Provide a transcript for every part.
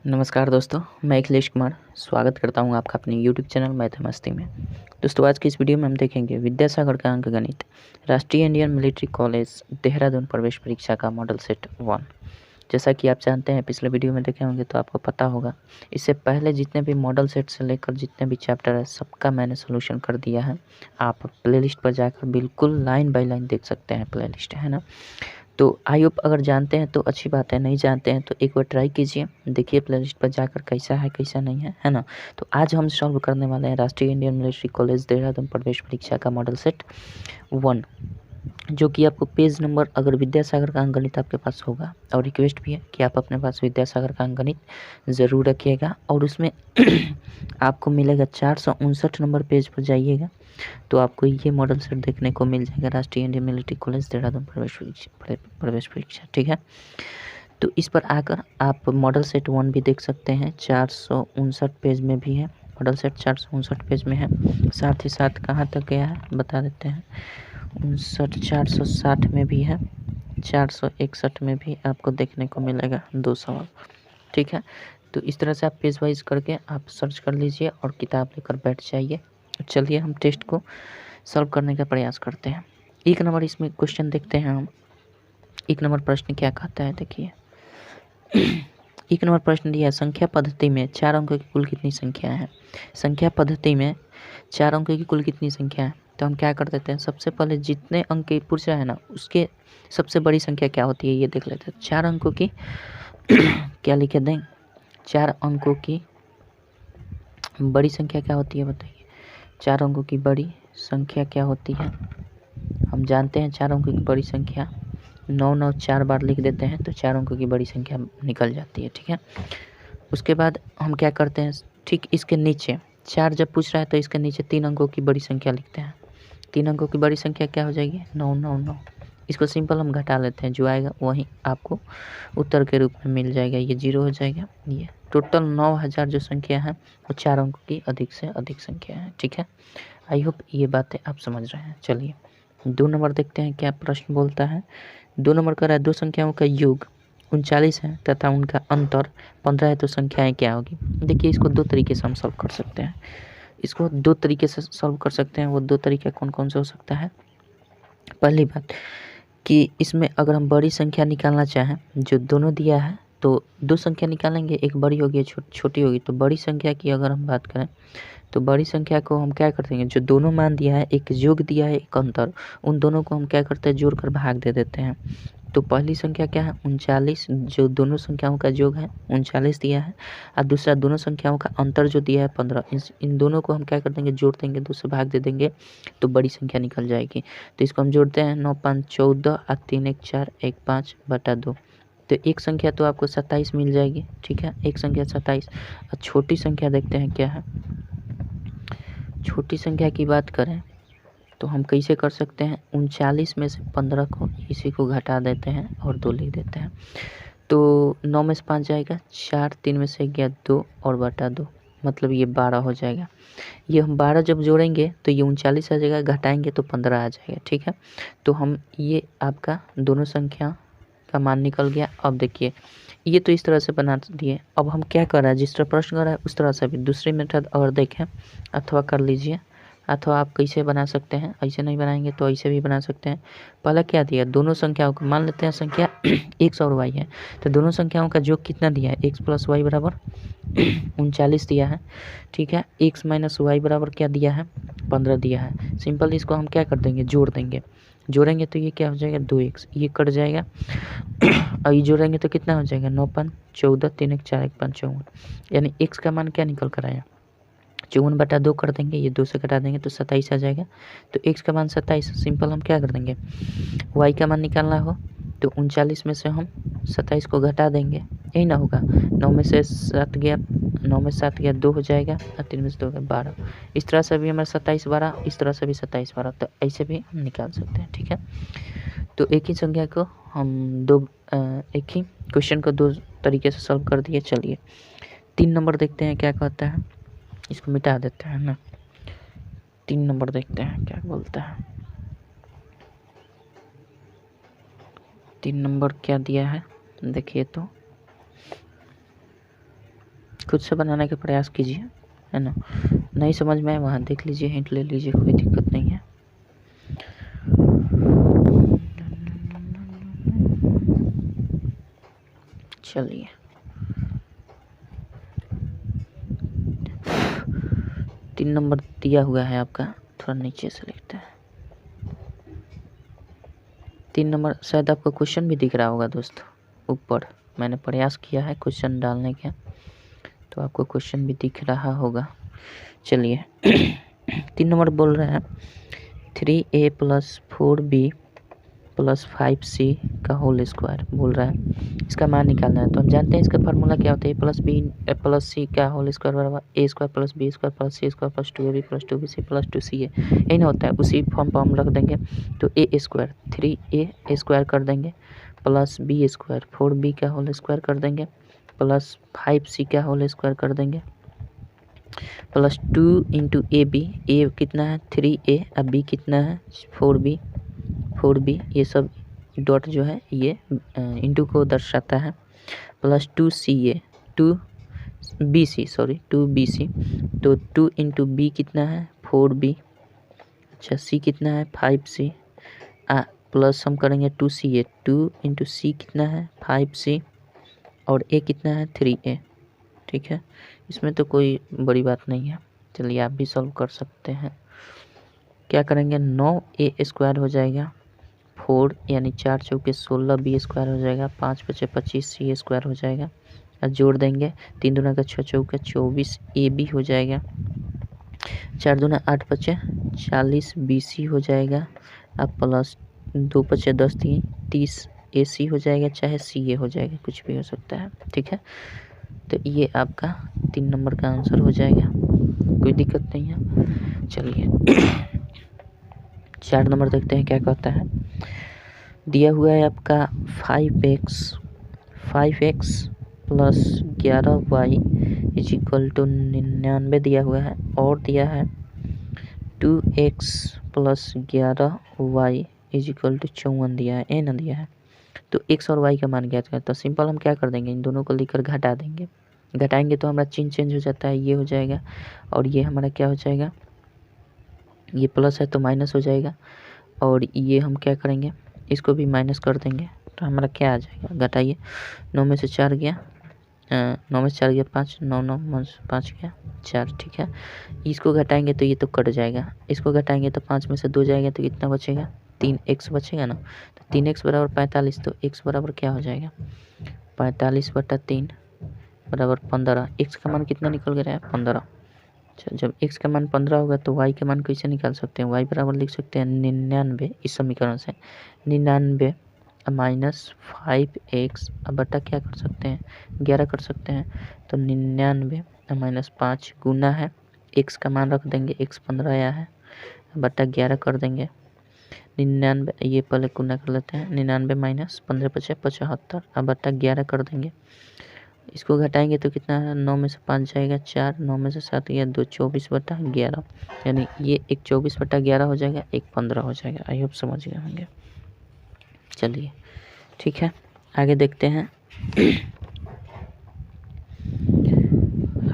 नमस्कार दोस्तों, मैं अखिलेश कुमार स्वागत करता हूं आपका अपने YouTube चैनल मैथ मस्ती में। दोस्तों, आज की इस वीडियो में हम देखेंगे विद्यासागर का अंकगणित राष्ट्रीय इंडियन मिलिट्री कॉलेज देहरादून प्रवेश परीक्षा का मॉडल सेट 1। जैसा कि आप जानते हैं, पिछले वीडियो में देखे होंगे तो आपको पता होगा। इससे पहले जितने भी मॉडल सेट से लेकर जितने भी चैप्टर है सबका मैंने सोल्यूशन कर दिया है। आप प्लेलिस्ट पर जाकर बिल्कुल लाइन बाय लाइन देख सकते हैं, प्लेलिस्ट है ना। तो आई होप अगर जानते हैं तो अच्छी बात है, नहीं जानते हैं तो एक बार ट्राई कीजिए, देखिए प्लेलिस्ट पर जाकर कैसा है कैसा नहीं है ना। तो आज हम सॉल्व करने वाले हैं राष्ट्रीय इंडियन मिलिट्री कॉलेज देहरादून प्रवेश परीक्षा का मॉडल सेट 1, जो कि आपको पेज नंबर अगर विद्यासागर का अंकगणित आपके पास होगा, और रिक्वेस्ट भी है कि आप अपने पास विद्यासागर का अंकगणित ज़रूर रखिएगा, और उसमें आपको मिलेगा 459 नंबर पेज पर जाइएगा तो आपको ये मॉडल सेट देखने को मिल जाएगा, राष्ट्रीय इंडियन मिलिट्री कॉलेज देहरादून प्रवेश परीक्षा। ठीक है, तो इस पर आकर आप मॉडल सेट 1 भी देख सकते हैं। 459 पेज में भी है मॉडल सेट, 459 पेज में है। साथ ही साथ कहाँ तक गया है बता देते हैं। 59 460 में भी है, 461 में भी आपको देखने को मिलेगा 2 सवाल। ठीक है, तो इस तरह से आप पेज वाइज करके आप सर्च कर लीजिए और किताब लेकर बैठ जाइए। चलिए हम टेस्ट को सॉल्व करने का प्रयास करते हैं। एक नंबर इसमें क्वेश्चन देखते हैं हम। एक नंबर प्रश्न क्या कहता है, देखिए। एक नंबर प्रश्न दिया है, संख्या पद्धति में 4 अंकों की कुल कितनी संख्या है। संख्या पद्धति में 4 अंकों की कुल कितनी संख्या है, तो हम क्या कर देते हैं, सबसे पहले जितने अंक की पूछ रहा है ना उसके सबसे बड़ी संख्या क्या होती है ये देख लेते हैं। 4 अंकों की क्या लिखे दें, 4 अंकों की बड़ी संख्या क्या होती है बताइए। 4 अंकों की बड़ी संख्या क्या होती है, हम जानते हैं 4 अंकों की बड़ी संख्या 9 9 4 बार लिख देते हैं तो 4 अंकों की बड़ी संख्या निकल जाती है। ठीक है, उसके बाद हम क्या करते हैं, ठीक इसके नीचे 4 जब पूछ रहा है तो इसके नीचे 3 अंकों की बड़ी संख्या लिखते हैं। 3 अंकों की बड़ी संख्या क्या हो जाएगी, 9 9 9। इसको सिंपल हम घटा लेते हैं, जो आएगा वही आपको उत्तर के रूप में मिल जाएगा, ये 0 हो जाएगा। ये टोटल 9000 जो संख्या है वो 4 अंकों की अधिक से अधिक संख्या है। ठीक है, आई होप ये बातें आप समझ रहे हैं। चलिए 2 नंबर देखते हैं क्या प्रश्न बोलता है। 2 नंबर कर रहा है, दो संख्याओं का योग 39 है तथा उनका अंतर 15 है तो संख्याएं क्या होगी। देखिए इसको 2 तरीके से हम सॉल्व कर सकते हैं। इसको 2 तरीके से सॉल्व कर सकते हैं। वो 2 तरीके कौन कौन से हो सकता है। पहली बात कि इसमें अगर हम बड़ी संख्या निकालना चाहें, जो दोनों दिया है तो 2 संख्या निकालेंगे, एक बड़ी होगी छोटी होगी। तो बड़ी संख्या की अगर हम बात करें तो बड़ी संख्या को हम क्या कर देंगे, जो दोनों मान दिया है, एक योग दिया है एक अंतर, उन दोनों को हम क्या करते हैं जोड़कर भाग दे देते हैं। तो पहली संख्या क्या है 39, जो दोनों संख्याओं का योग है 39 दिया है, और दूसरा दोनों संख्याओं का अंतर जो दिया है 15। इन दोनों को हम क्या कर देंगे, जोड़ देंगे, 2 से भाग दे देंगे तो बड़ी संख्या निकल जाएगी। तो इसको हम जोड़ते हैं 9 5 14 और 3 1 4 1 5 बटा 2। तो एक संख्या तो आपको 27 मिल जाएगी। ठीक है, एक संख्या 27। और छोटी संख्या देखते हैं क्या है। छोटी संख्या की बात करें तो हम कैसे कर सकते हैं, 39 में से 15 को इसी को घटा देते हैं और 2 लिख देते हैं। तो 9 में से 5 जाएगा 4, 3 में से गया 2 और बटा 2, मतलब ये 12 हो जाएगा। ये हम 12 जब जोड़ेंगे तो ये 39 आ जाएगा, घटाएंगे तो 15 आ जाएगा। ठीक है, तो हम ये आपका दोनों संख्या का मान निकल गया। अब देखिए ये तो इस तरह से बना दिए। अब हम क्या कर रहे हैं, जिस तरह प्रश्न कर रहा है उस तरह से भी दूसरी मेथड अगर देखें अथवा कर लीजिए, अथवा आप कैसे बना सकते हैं, ऐसे नहीं बनाएंगे तो ऐसे भी बना सकते हैं। पहला क्या दिया, दोनों संख्याओं को मान लेते हैं संख्या x और y है, तो दोनों संख्याओं का योग कितना दिया है, x + y बराबर 39 दिया है। ठीक है, x - y बराबर क्या दिया है, 15 दिया है। सिंपल इसको हम क्या कर देंगे, जोड़ देंगे। जोड़ेंगे तो ये क्या हो जाएगा 2x, ये कट जाएगा और ये जोड़ेंगे तो कितना हो जाएगा 9 5 14 3 1 4 1 5 54, यानी x का मान क्या निकल कर आया 54 बटा 2 कर देंगे, ये 2 से घटा देंगे तो 27 आ जाएगा। तो x का मान 27। सिंपल हम क्या कर देंगे, y का मान निकालना हो तो 39 में से हम 27 को घटा देंगे, यही ना होगा। 9 में से 7 गया, 9 में 7 गया 2 हो जाएगा, और 3 में से 2 गया 12। इस तरह से भी हमारा 27 12, इस तरह से भी 27 12, तो ऐसे भी हम निकाल सकते हैं। ठीक है, तो एक ही संख्या को हम एक ही क्वेश्चन को 2 तरीके से सॉल्व कर दिए। चलिए 3 नंबर देखते हैं क्या कहता है, इसको मिटा देते हैं ना। 3 नंबर देखते हैं क्या बोलता है। 3 नंबर क्या दिया है देखिए, तो खुद से बनाने का प्रयास कीजिए, है ना। नहीं समझ में आए वहाँ देख लीजिए, हिंट ले लीजिए, कोई दिक्कत नहीं है। चलिए 3 नंबर दिया हुआ है आपका, थोड़ा नीचे से लिखते हैं। 3 नंबर शायद आपको क्वेश्चन भी दिख रहा होगा दोस्तों ऊपर, मैंने प्रयास किया है क्वेश्चन डालने का, तो आपको क्वेश्चन भी दिख रहा होगा। चलिए 3 नंबर बोल रहे हैं 3a + 4b + 5c का होल स्क्वायर बोल रहा है, इसका मान निकालना है। तो हम जानते हैं इसका फार्मूला क्या होता है, a + c का होल स्क्वायर बराबर a² + b² + c² + 2ab + 2bc + 2ca, यही ना होता है। उसी फॉर्म पर हम रख देंगे, तो a² 3a² कर देंगे प्लस b² 4b का होल स्क्वायर कर देंगे प्लस 5c का होल स्क्वायर कर देंगे प्लस 2 × ab, a कितना है 3a, अब b कितना है 4b, ये सब डॉट जो है ये इंटू को दर्शाता है, प्लस 2ca 2bc, तो 2 × b कितना है 4b, अच्छा c कितना है 5c, प्लस हम करेंगे 2ca, 2 × c कितना है 5c और a कितना है 3a। ठीक है, इसमें तो कोई बड़ी बात नहीं है। चलिए आप भी सॉल्व कर सकते हैं। क्या करेंगे 9a² हो जाएगा, 4 यानी 4 चौके 16 b² हो जाएगा, 5 × 25 c² हो जाएगा, और जोड़ देंगे 3 दूना का 6 चौके 24 ab हो जाएगा, 4 दूना 8 × 40 bc हो जाएगा, अब प्लस 2 × 10 30 ac हो जाएगा, चाहे ca हो जाएगा, कुछ भी हो सकता है। ठीक है, तो ये आपका 3 नंबर का आंसर हो जाएगा, कोई दिक्कत नहीं है। चलिए 4 नंबर देखते हैं क्या कहता है। दिया हुआ है आपका 5x + 11y = 99 दिया हुआ है, और दिया है 2x + 11y = 54 दिया है, ए ना दिया है। तो x और y का मान ज्ञात करना, तो सिंपल हम क्या कर देंगे, इन दोनों को लेकर घटा देंगे, घटाएंगे तो हमारा चिन्ह चेंज हो जाता है, ये हो जाएगा और ये हमारा क्या हो जाएगा, ये प्लस है तो माइनस हो जाएगा, और ये हम क्या करेंगे इसको भी माइनस कर देंगे, तो हमारा क्या आ जाएगा, घटाइए 9 में से 4 गया 9 में से 4 गया 5, 9 9 में से 5 गया 4। ठीक है, इसको घटाएंगे तो ये तो कट जाएगा, इसको घटाएंगे तो 5 में से 2 जाएगा, तो कितना बचेगा 3x बचेगा ना, तो 3x = 45, तो x बराबर क्या हो जाएगा 45/3 = 15। x का मान कितना निकल गया है 15। अच्छा, जब x का मान 15 होगा तो y का मान कैसे निकाल सकते हैं, y बराबर लिख सकते हैं 99 इस समीकरण से, 99 - 5x बटा क्या कर सकते हैं 11 कर सकते हैं, तो 99 - 5 गुना है, x का मान रख देंगे, x 15 आया है, बटा 11 कर देंगे, 99 ये पहले गुना कर लेते हैं, 99 - 15 × 5 = 75, अब बटा 11 कर देंगे, इसको घटाएंगे तो कितना है 9 में से 5 जाएगा 4, 9 में से 7 गया 2, 24/11, यानी ये एक 24/11 हो जाएगा, एक 15 हो जाएगा। आई होप समझ गए होंगे। चलिए ठीक है, आगे देखते हैं।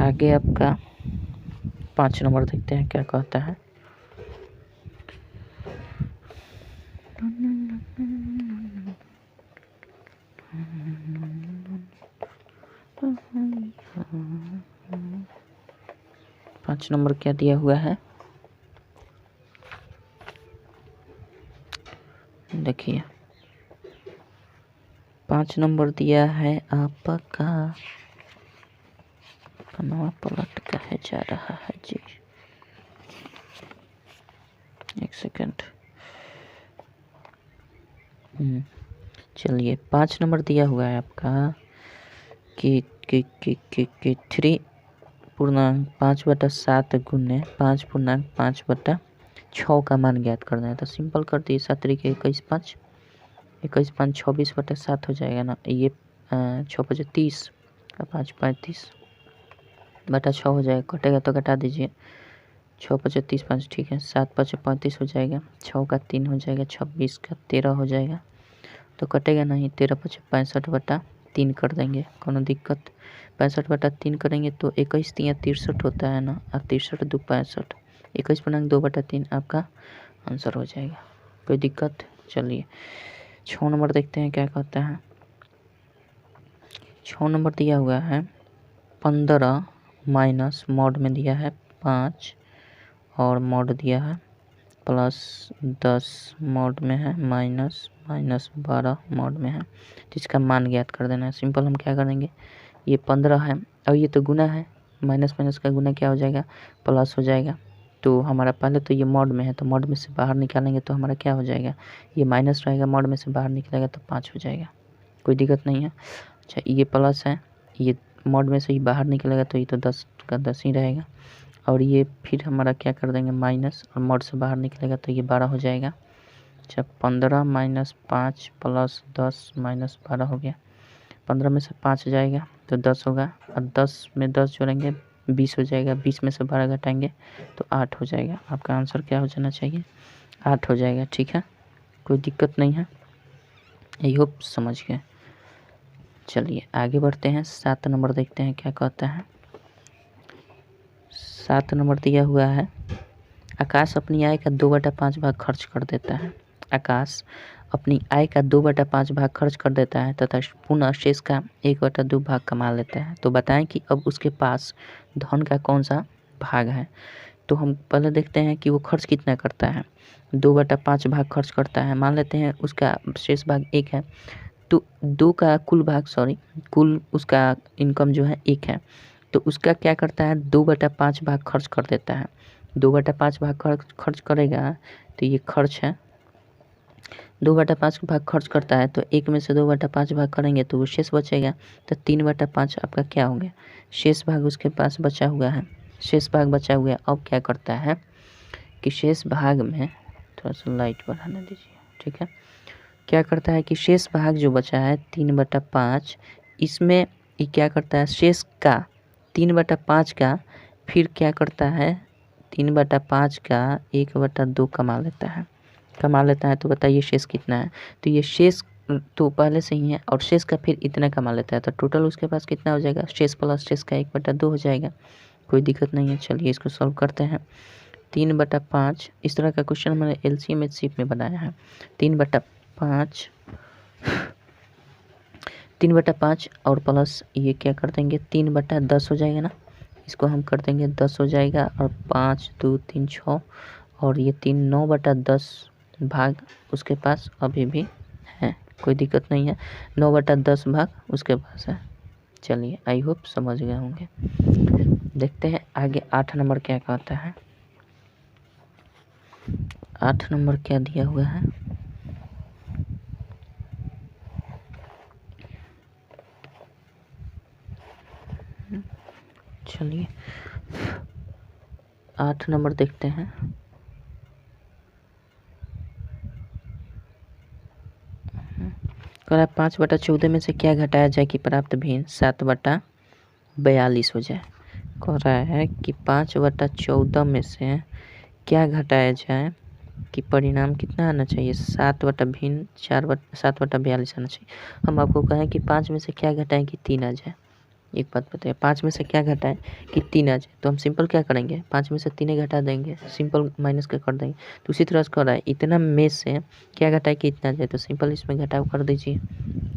आगे आपका 5 नंबर देखते हैं क्या कहता है। पाँच नंबर क्या दिया हुआ है, देखिए 5 नंबर दिया है आपका, पन्ना पलट कहे जा रहा है जी, एक सेकंड। चलिए 5 नंबर दिया हुआ है आपका कि 3 पूर्णांक 5/7 गुने 5 पूर्णांक 5/6 का मान ज्ञात करना है। तो सिंपल कर दिए 7 तरीके 21 5 24/7 हो जाएगा ना, ये 6 × 30 का 5 35/6 हो जाएगा, कटेगा तो घटा दीजिए, 6 × 30 5 ठीक है, 7 × 35 हो जाएगा, 6 का 3 हो जाएगा, 26 का 13 हो जाएगा, तो कटेगा नहीं, 13 × 65/5 3 कर देंगे, कोनो दिक्कत। 65/3 करेंगे तो 21 तिया 63 होता है ना, और 63 2 65, 21/2/3 आपका आंसर हो जाएगा। कोई दिक्कत। चलिए 6 नंबर देखते हैं क्या कहता है। 6 नंबर दिया हुआ है 15 माइनस मॉड में दिया है 5 और मॉड दिया है +10 मॉड में है माइनस 12 मॉड में है, जिसका मान ज्ञात कर देना है। सिंपल हम क्या करेंगे, ये 15 है और ये तो गुना है, माइनस माइनस का गुना क्या हो जाएगा, प्लस हो जाएगा। तो हमारा पहले तो ये मॉड में है, तो मॉड में से बाहर निकालेंगे तो हमारा क्या हो जाएगा, ये माइनस रहेगा, मॉड में से बाहर निकलेगा तो 5 हो जाएगा। कोई दिक्कत नहीं है। अच्छा ये प्लस है, ये मॉड में से ही बाहर निकलेगा तो ये तो 10 का 10 ही रहेगा, और ये फिर हमारा क्या कर देंगे माइनस, और मॉड से बाहर निकलेगा तो ये 12 हो जाएगा। अच्छा 15 माइनस 5 प्लस 10 माइनस 12 हो गया। 15 में से 5 जाएगा तो 10 होगा, और 10 में 10 जोड़ेंगे 20 हो जाएगा, 20 में से 12 घटाएंगे तो 8 हो जाएगा। आपका आंसर क्या हो जाना चाहिए, 8 हो जाएगा। ठीक है, कोई दिक्कत नहीं है, आई होप समझ गए। चलिए आगे बढ़ते हैं, 7 नंबर देखते हैं क्या कहता है। 7 नंबर दिया हुआ है, आकाश अपनी आय का 2/5 भाग खर्च कर देता है। आकाश अपनी आय का 2/5 भाग खर्च कर देता है तथा पुनः शेष का 1/2 भाग कमा लेता है। तो बताएं कि अब उसके पास धन का कौन सा भाग है। तो हम पहले देखते हैं कि वो खर्च कितना करता है। 2/5 भाग खर्च करता है, मान लेते हैं उसका शेष भाग 1 है, तो 2 का कुल भाग कुल उसका इनकम जो है 1 है, तो उसका क्या करता है 2/5 भाग खर्च कर देता है। 2/5 भाग खर्च करेगा तो ये खर्च है, 2/5 भाग खर्च करता है तो 1 में से 2/5 भाग करेंगे तो वो शेष बचेगा, तो 3/5 आपका क्या हो गया, शेष भाग उसके पास बचा हुआ है, शेष भाग बचा हुआ है। अब क्या करता है कि शेष भाग में थोड़ा सा लाइट बढ़ाने दीजिए, ठीक है। क्या करता है कि शेष भाग जो बचा है 3/5, इसमें ये क्या करता है, शेष का 3/5 का फिर क्या करता है 3/5 का 1/2 कमा लेता है। तो बताइए शेष कितना है। तो ये शेष तो पहले से ही है और शेष का फिर इतना कमा लेता है, तो टोटल उसके पास कितना हो जाएगा, शेष प्लस शेष का 1/2 हो जाएगा। कोई दिक्कत नहीं है। चलिए इसको सॉल्व करते हैं। 3/5 इस तरह का क्वेश्चन मैंने LCM शीट में बनाया है। 3/5 और प्लस ये क्या कर देंगे 3/10 हो जाएगा ना, इसको हम कर देंगे 10 हो जाएगा, और 5 2 3 6 और ये 3 9/10 भाग उसके पास अभी भी है। कोई दिक्कत नहीं है, 9/10 भाग उसके पास है। चलिए आई होप समझ गए होंगे। देखते हैं आगे 8 नंबर क्या कहता है। 8 नंबर क्या दिया हुआ है, चलिए 8 नंबर देखते हैं। कह रहा है 5/14 में से क्या घटाया जाए कि प्राप्त भिन्न 7/42 हो जाए। कह रहा है कि 5/14 में से क्या घटाया जाए कि परिणाम कितना आना चाहिए, 7/42 आना चाहिए। हम आपको कहें कि 5 में से क्या घटाएं कि 3 आ जाए। एक बात बताइए, 5 में से क्या घटाएं कि 3 आ जाए, तो हम सिंपल क्या करेंगे 5 में से 3 घटा देंगे, सिंपल माइनस का कर देंगे। तो उसी तरह से कर रहा है इतना में से क्या घटाए कि इतना आ जाए, तो सिंपल इसमें घटाव कर दीजिए,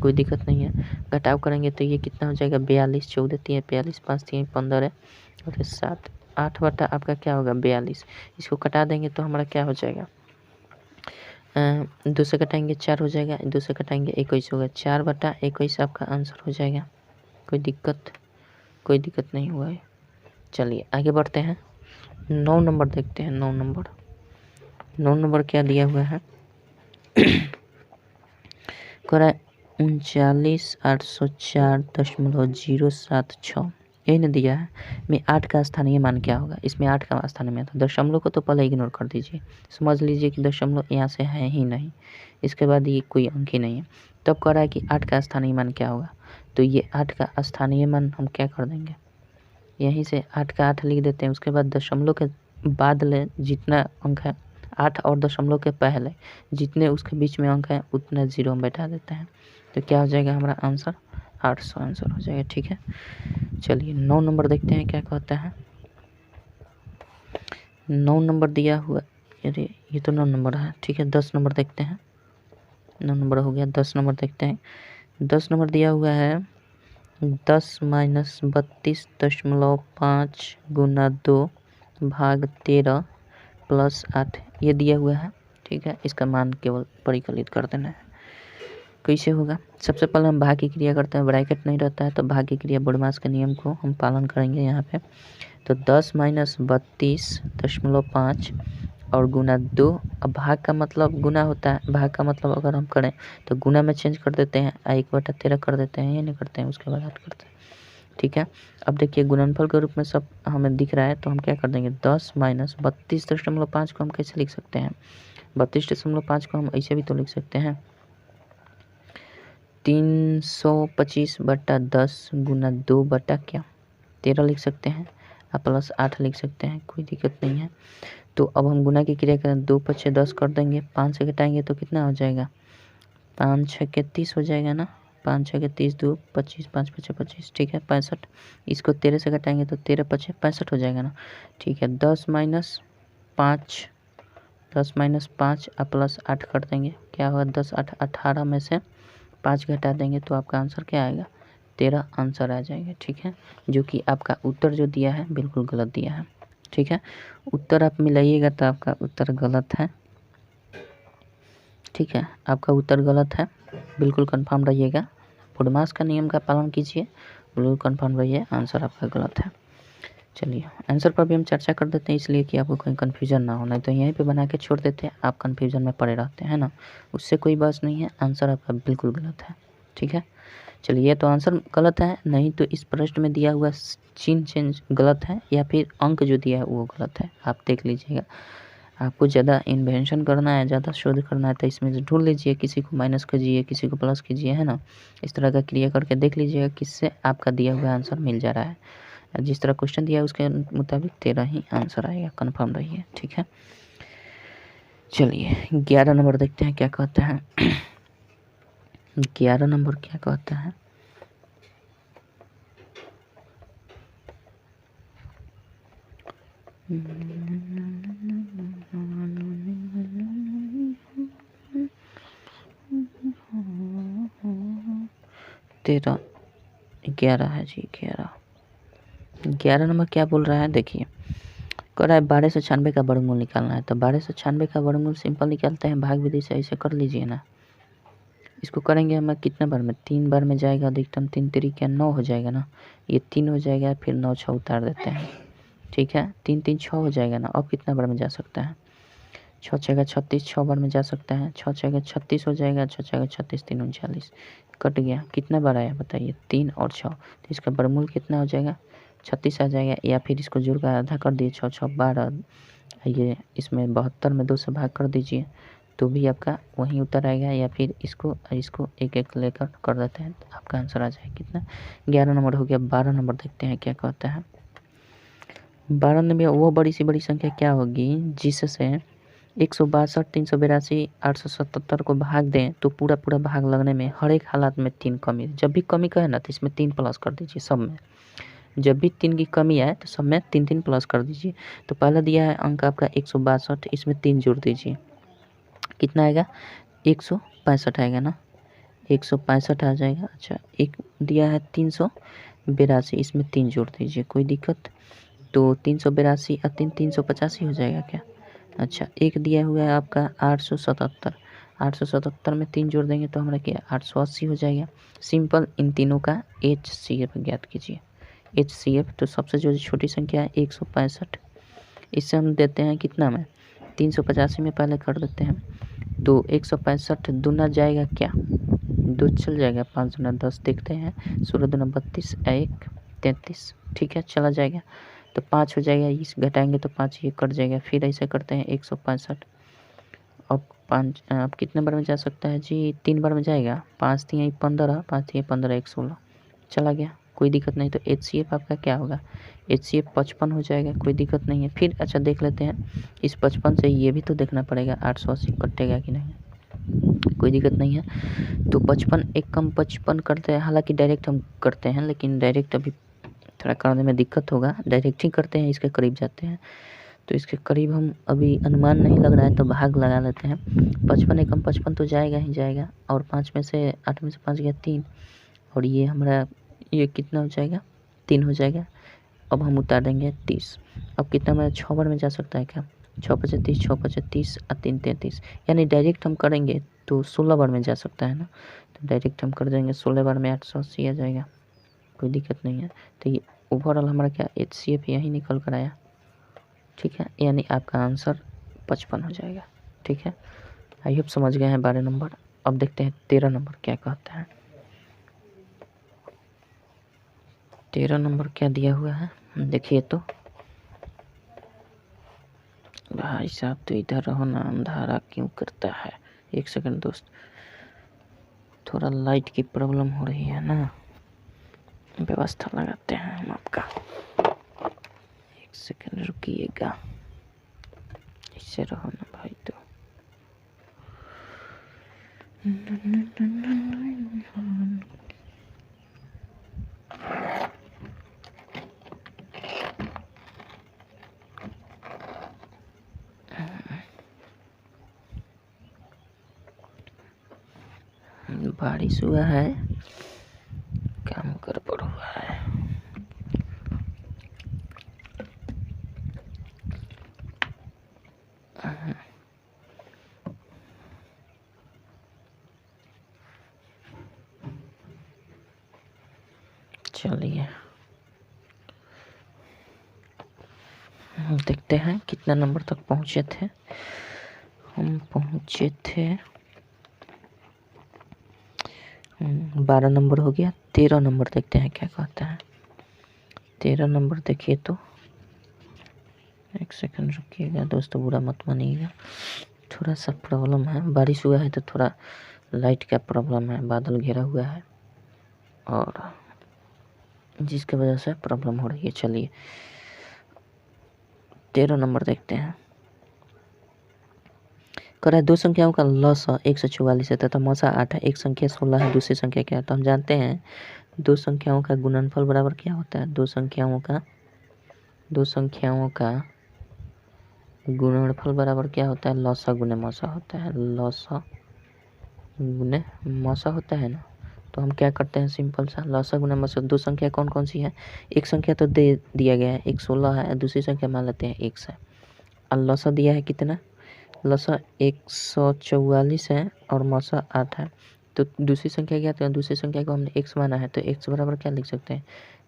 कोई दिक्कत नहीं है। घटाव करेंगे तो ये कितना हो जाएगा 42, 14 3 42, 5 3 15 है और 7 8 बटा आपका क्या होगा 42। इसको कटा देंगे तो हमारा क्या हो जाएगा, 2 से कटाएंगे 4 हो जाएगा, 2 से कटाएंगे 21 होगा, 4/21 आपका आंसर हो जाएगा। कोई दिक्कत नहीं हुआ है। चलिए आगे बढ़ते हैं, 9 नंबर देखते हैं। 9 नंबर क्या दिया हुआ है, कह रहा है 39,804.076 यही दिया है में 8 का स्थानीय मान क्या होगा। इसमें 8 का स्थानीय मान था, दशमलव को तो पहले इग्नोर कर दीजिए, समझ लीजिए कि दशमलव यहाँ से है ही नहीं, इसके बाद ये कोई अंक ही नहीं है। तब कह रहा है कि 8 का स्थानीय मान क्या होगा, तो ये 8 का स्थानीय मान हम क्या कर देंगे, यहीं से 8 का 8 लिख देते हैं, उसके बाद दशमलव के बाद ले जितना अंक है 8 और दशमलव के पहले जितने उसके बीच में अंक है उतना 0 हम बैठा देते हैं, तो क्या हो जाएगा हमारा आंसर 800 आंसर हो जाएगा। ठीक है, चलिए 9 नंबर देखते हैं क्या कहता है। 9 नंबर दिया हुआ, अरे ये तो 9 नंबर है। ठीक है, 10 नंबर देखते हैं। 9 नंबर हो गया, 10 नंबर देखते हैं। 10 नंबर दिया हुआ है 10 माइनस 32.5 गुना 2 भाग 13 प्लस 8 ये दिया हुआ है। ठीक है, इसका मान केवल परिकलित कर देना है। कैसे होगा, सबसे पहले हम भाग की क्रिया करते हैं, ब्रैकेट नहीं रहता है तो भाग की क्रिया बोडमास के नियम को हम पालन करेंगे यहाँ पे। तो 10 माइनस 32.5 और गुना 2। अब भाग का मतलब गुना होता है, भाग का मतलब अगर हम करें तो गुना में चेंज कर देते हैं, 1/13 कर देते हैं, ये नहीं करते हैं, उसके बाद 8 करते हैं। ठीक है, अब देखिए गुणनफल के रूप में सब हमें दिख रहा है तो हम क्या कर देंगे, 10 माइनस 32.5 को हम कैसे लिख सकते हैं, 32.5 को हम ऐसे भी तो लिख सकते हैं, 325/10 गुना 2/13 लिख सकते हैं, आप प्लस 8 लिख सकते हैं, कोई दिक्कत नहीं है। तो अब हम गुना की क्रिया करें, 2 × 5 = 10 कर देंगे, 5 से घटाएंगे तो कितना हो जाएगा, 5 × 6 = 30 हो जाएगा ना, 5 × 6 = 30, 2 × 25, 5 × 5 = 25। ठीक है, 65, इसको 13 से घटाएंगे तो 13 × 5 = 65 हो जाएगा ना। ठीक है, 10 माइनस 5 आप प्लस 8 कर देंगे, क्या होगा, 10 8 18 में से 5 घटा देंगे तो आपका आंसर क्या आएगा, 13 आंसर आ जाएगा। ठीक है, जो कि आपका उत्तर जो दिया है बिल्कुल गलत दिया है। ठीक है, उत्तर आप मिलाइएगा तो आपका उत्तर गलत है। ठीक है, आपका उत्तर गलत है, बिल्कुल कंफर्म रहिएगा, बोडमास का नियम का पालन कीजिए, बिल्कुल कंफर्म रहिए, आंसर आपका गलत है। चलिए आंसर पर भी हम चर्चा कर देते हैं, इसलिए कि आपको कोई कन्फ्यूजन ना हो, नहीं तो यहीं पे बना के छोड़ देते हैं, आप कन्फ्यूजन में पड़े रहते हैं ना, उससे कोई बस नहीं है, आंसर आपका बिल्कुल गलत है। ठीक है, चलिए तो आंसर गलत है, नहीं तो इस प्रश्न में दिया हुआ चिन्ह चेंज गलत है या फिर अंक जो दिया है वो गलत है, आप देख लीजिएगा। आपको ज़्यादा इन्वेंशन करना है, ज़्यादा शोध करना है तो इसमें से ढूंढ लीजिए, किसी को माइनस कीजिए, किसी को प्लस कीजिए, है ना, इस तरह का क्रिया करके देख लीजिएगा किससे आपका दिया हुआ आंसर मिल जा रहा है। जिस तरह क्वेश्चन दिया है उसके मुताबिक 13 ही आंसर आएगा, कन्फर्म रहिए। ठीक है, चलिए 11 नंबर देखते हैं क्या कहता है। 11 नंबर क्या कहता है, तेरह 11 है जी, 11 नंबर क्या बोल रहा है, देखिए कह रहा है 1296 का वर्गमूल निकालना है। तो 1296 का वर्गमूल सिंपल निकालते हैं, भाग विधि से ऐसे कर लीजिए ना। इसको करेंगे हम कितने बार में, 3 बार में जाएगा, अधिकतम 3 3 9 हो जाएगा ना, ये 3 हो जाएगा, फिर 9 6 उतार देते हैं। ठीक है, 3 3 6 हो जाएगा ना, अब कितना बार में जा सकता है, 6 6 36, 6 बार में जा सकता है, 6 6 36 हो जाएगा, 6 6 36, 3 39 कट गया, कितना बार आया बताइए, 3 और 6, तो इसका वर्गमूल कितना हो जाएगा, 36 आ जाएगा, या फिर इसको जोड़ कर आधा कर दिए, 6 6 12, ये इसमें 72 में 2 से भाग कर दीजिए तो भी आपका वहीं उत्तर आएगा, या फिर इसको एक एक लेकर कर देते हैं तो आपका आंसर आ जाएगा कितना, 11 नंबर हो गया। 12 नंबर देखते हैं क्या कहता है। 12 नंबर वो बड़ी सी बड़ी संख्या क्या होगी जिससे 162, 382, 877 को भाग दें तो पूरा पूरा भाग लगने में हर एक हालात में 3 कमी, जब भी कमी कहे ना तो इसमें 3 प्लस कर दीजिए सब में, जब भी 3 की कमी आए तो सब में 3 3 प्लस कर दीजिए। तो पहला दिया है अंक आपका 162, इसमें 3 जोड़ दीजिए, कितना आएगा, 165 आएगा ना, 165 आ जाएगा। अच्छा, एक दिया है 382, इसमें 3 जोड़ दीजिए, कोई दिक्कत, तो 382 और 3 385 हो जाएगा क्या। अच्छा, एक दिया हुआ है आपका 877, 877 में 3 जोड़ देंगे तो हमारा क्या 880 हो जाएगा। सिंपल इन तीनों का HCF ज्ञात कीजिए। HCF तो सबसे जो छोटी संख्या है 165, इससे हम देते हैं कितना में, 385 में पहले कर देते हैं, तो 165 दूना जाएगा क्या, 2 चल जाएगा, 5 दूना 10 देखते हैं, 16 दूना 32, 1 33, ठीक है चला जाएगा, तो 5 हो जाएगा, इस घटाएंगे तो 5 ये कट जाएगा, फिर ऐसे करते हैं 165, अब 5 अब कितने बार में जा सकता है जी, 3 बार में जाएगा, 5 3 15, 5 3 15, 1 16 चला गया, कोई दिक्कत नहीं। तो HCF आपका क्या होगा, HCF 55 हो जाएगा, कोई दिक्कत नहीं है। फिर अच्छा देख लेते हैं, इस 55 से ये भी तो देखना पड़ेगा 880 कटेगा कि नहीं, कोई दिक्कत नहीं है। तो 55 एक कम 55 करते हैं, हालांकि डायरेक्ट हम करते हैं, लेकिन डायरेक्ट अभी थोड़ा करने में दिक्कत होगा, डायरेक्ट ही करते हैं, इसके करीब जाते हैं। तो इसके करीब हम अभी अनुमान नहीं लग रहा है तो भाग लगा लेते हैं। 55 एकम 55 तो जाएगा ही जाएगा, और 5 में से 8 में से 5 गया 3, और ये हमारा ये कितना हो जाएगा 3 हो जाएगा। अब हम उतार देंगे 30। अब कितना मेरा 6 बार में जा सकता है क्या? 6 पचे 30, 6 पचे 30 और 3 33, यानी डायरेक्ट हम करेंगे तो 16 बार में जा सकता है ना। तो डायरेक्ट हम कर देंगे 16 बार में 880 आ जाएगा, कोई दिक्कत नहीं है। तो ये ओवरऑल हमारा क्या HCF यही निकल कर आया, ठीक है, यानी आपका आंसर 55 हो जाएगा। ठीक है, आई होप समझ गए हैं 12 नंबर। अब देखते हैं 13 नंबर क्या कहता है। 13 नंबर क्या दिया हुआ है देखिए तो। भाई साहब तो इधर रहो ना, अंधारा क्यों करता है। एक सेकंड दोस्त, थोड़ा लाइट की प्रॉब्लम हो रही है ना, व्यवस्था लगाते हैं हम आपका। एक सेकंड रुकिएगा, इससे रहो ना भाई। तो बारिश हुआ है, काम गड़बड़ हुआ है। चलिए हम देखते हैं कितना नंबर तक पहुंचे थे। हम पहुंचे थे 12 नंबर हो गया। 13 नंबर देखते हैं क्या कहता है। 13 नंबर देखिए तो, एक सेकंड रुकिएगा दोस्तों, बुरा मत मानिएगा, थोड़ा सा प्रॉब्लम है। बारिश हुआ है तो थोड़ा लाइट का प्रॉब्लम है, बादल घेरा हुआ है और जिसकी वजह से प्रॉब्लम हो रही है। चलिए 13 नंबर देखते हैं। कह दो संख्याओं का लसा 144 है तथा मसा 8 है, एक संख्या 16 है, दूसरी संख्या क्या है। तो हम जानते हैं दो संख्याओं का गुणनफल बराबर क्या होता है। दो संख्याओं का गुणनफल बराबर क्या होता है, लसा गुने मसा होता है। लसा गुने मसा होता है ना। तो हम क्या करते हैं, सिंपल सा लसा गुने मसा। दो संख्या कौन कौन सी है, एक संख्या तो दे दिया गया है, एक 16 है, दूसरी संख्या मान लेते हैं 1 है। और लसा दिया है कितना, लसा 144 है और मसा 8 है। तो दूसरी संख्या क्या है, दूसरी संख्या को हमने x माना है, तो x बराबर क्या लिख सकते हैं,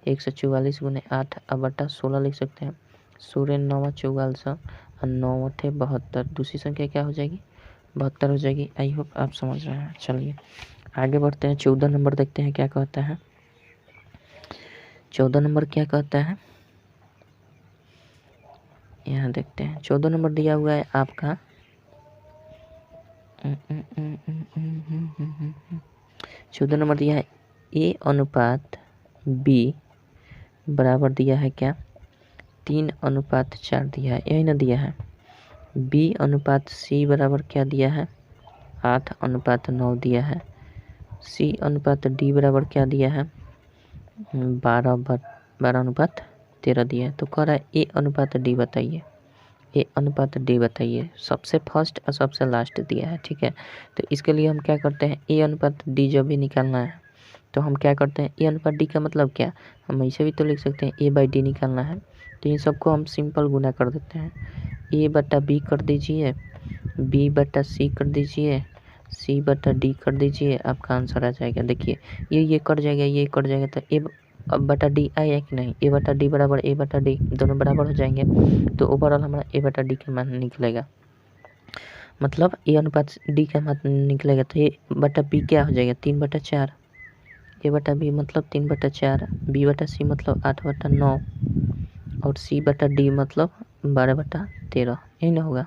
144 गुने 8 बटा 16 लिख सकते हैं। 16 9 44 और 9 8 72, दूसरी संख्या क्या हो जाएगी 72 हो जाएगी। आई होप आप समझ रहे हैं। चलिए आगे बढ़ते हैं। 14 नंबर देखते हैं क्या कहता है। 14 नंबर क्या कहता है, यहाँ देखते हैं। 14 नंबर दिया हुआ है आपका 14 नंबर दिया है A अनुपात B बराबर दिया है क्या 3:4 दिया है, यही ना दिया है। B अनुपात C बराबर क्या दिया है 8:9 दिया है। C अनुपात D बराबर क्या दिया है 12:13 दिया है। तो कह रहा है A अनुपात D बताइए, A अनुपात D बताइए, सबसे फर्स्ट और सबसे लास्ट दिया है। ठीक है, तो इसके लिए हम क्या करते हैं, A अनुपात D जब भी निकालना है तो हम क्या करते हैं, A अनुपात D का मतलब क्या, हम ऐसे भी तो लिख सकते हैं A/D निकालना है। तो इन सबको हम सिंपल गुना कर देते हैं। A/B कर दीजिए, B/C कर दीजिए, C/D कर दीजिए, आपका आंसर आ जाएगा। देखिए ये कट जाएगा, ये कट जाएगा, तो A/D आया कि नहीं, A/D बराबर A/D, दोनों बराबर हो जाएंगे। तो ओवरऑल हमारा A/D का मान निकलेगा, मतलब A अनुपात D का मान निकलेगा। तो A/B क्या हो जाएगा 3/4, A/B मतलब 3/4, B/C मतलब 8/9 और C/D मतलब 12/13, यही ना होगा।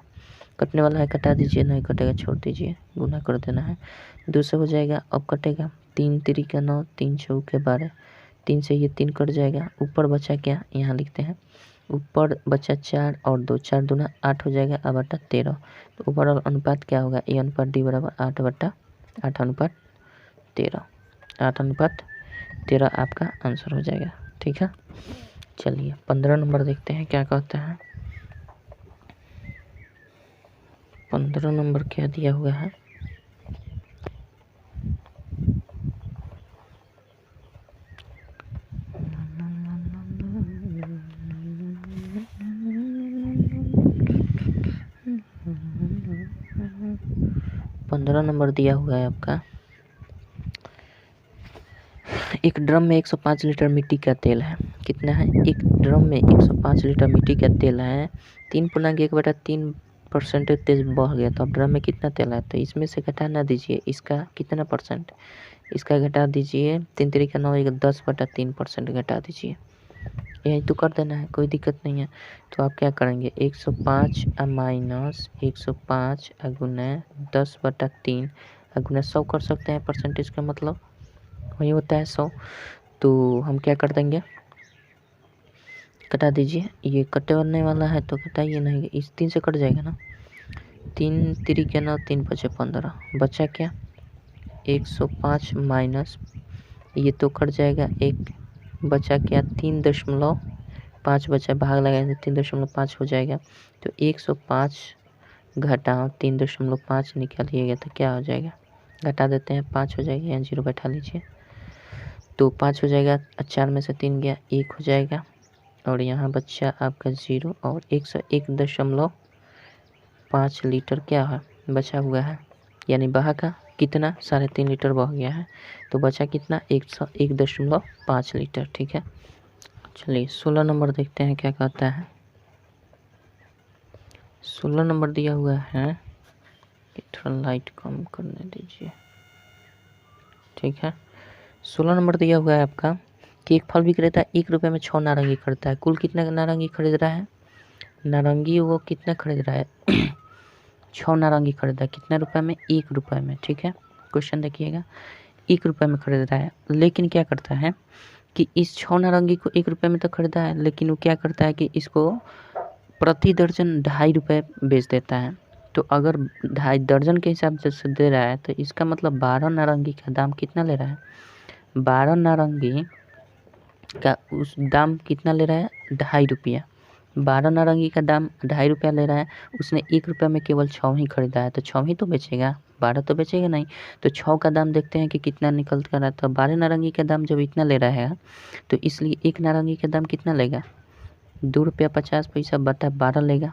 कटने वाला है कटा दीजिए, नहीं कटेगा छोड़ दीजिए, गुना कर देना है। 2 से हो जाएगा, अब कटेगा 3 3 9, 3 4 12, 3 से ये 3 कट जाएगा, ऊपर बचा क्या यहाँ लिखते हैं ऊपर बचा 4 और 2, 4 दूना 8 हो जाएगा, अब बटा 13। तो ओवरऑल अनुपात क्या होगा, ए अनुपात डी बराबर 8 अनुपात 13। 8:13 आपका आंसर हो जाएगा। ठीक है, चलिए 15 नंबर देखते हैं क्या कहता है। 15 नंबर क्या दिया हुआ है, पंद्रह नंबर दिया हुआ है आपका। एक ड्रम में 105 लीटर मिट्टी का तेल है। कितना है, एक ड्रम में 105 लीटर मिट्टी का तेल है। 3.1/3% तेज बह गया, तो अब ड्रम में कितना तेल है, तो इसमें से घटाना दीजिए इसका कितना परसेंट, इसका घटा दीजिए 3 3 9 10/3% घटा दीजिए। यही तो कर देना है, कोई दिक्कत नहीं है। तो आप क्या करेंगे, 105 माइनस 105 गुना 10/3 गुना 100 कर सकते हैं, परसेंटेज का मतलब वही होता है 100। तो हम क्या कर देंगे, कटा दीजिए, ये कटने वाला है तो घटाइए, नहीं इस 3 से कट जाएगा ना। 3 3 के 9, 3 5 15, बचा क्या 105 माइनस ये तो कट जाएगा, एक बचा क्या 3.5 बचा, भाग लगाएंगे 3.5 हो जाएगा। तो 105 घटाओ 3.5 निकालिएगा तो क्या हो जाएगा, घटा देते हैं 5 हो जाएगा, यहाँ 0 बैठा लीजिए। तो 5 हो जाएगा, 4 में से 3 गया 1 हो जाएगा, और यहाँ बच्चा आपका 0 और 101.5 लीटर क्या है बचा हुआ है, यानी बहा का कितना 3.5 लीटर बह गया है। तो बचा कितना 101.5 लीटर। ठीक है, चलिए 16 नंबर देखते हैं क्या कहता है। 16 नंबर दिया हुआ है, थोड़ा लाइट कम करने दीजिए। ठीक है, 16 नंबर दिया हुआ है आपका कि एक फल विक्रेता 1 रुपये में 6 नारंगी खरीदता है। कुल कितना नारंगी खरीद रहा है, नारंगी वो कितना खरीद रहा है 6 नारंगी खरीदा, कितने रुपए में, 1 रुपये में। ठीक है, क्वेश्चन देखिएगा, 1 रुपये में खरीद रहा है, लेकिन क्या करता है कि इस 6 नारंगी को 1 रुपये में तो खरीदा है, लेकिन वो क्या करता है कि इसको प्रति दर्जन 2.5 रुपये बेच देता है। तो अगर 2.5 दर्जन के हिसाब से दे रहा है तो इसका मतलब 12 नारंगी का दाम कितना ले रहा है, 12 नारंगी का उस दाम कितना ले रहा है 2.5 रुपया। 12 नारंगी का दाम 2.5 रुपया ले रहा है, उसने 1 रुपये में केवल 6 ही खरीदा है, तो 6 ही तो बेचेगा, 12 तो बेचेगा नहीं। तो 6 का दाम देखते हैं कि कितना निकल कर रहा है। तो 12 नारंगी का दाम जब इतना ले रहा है तो इसलिए 1 नारंगी का दाम कितना लेगा, 2 रुपया 50 पैसा बटा 12 लेगा,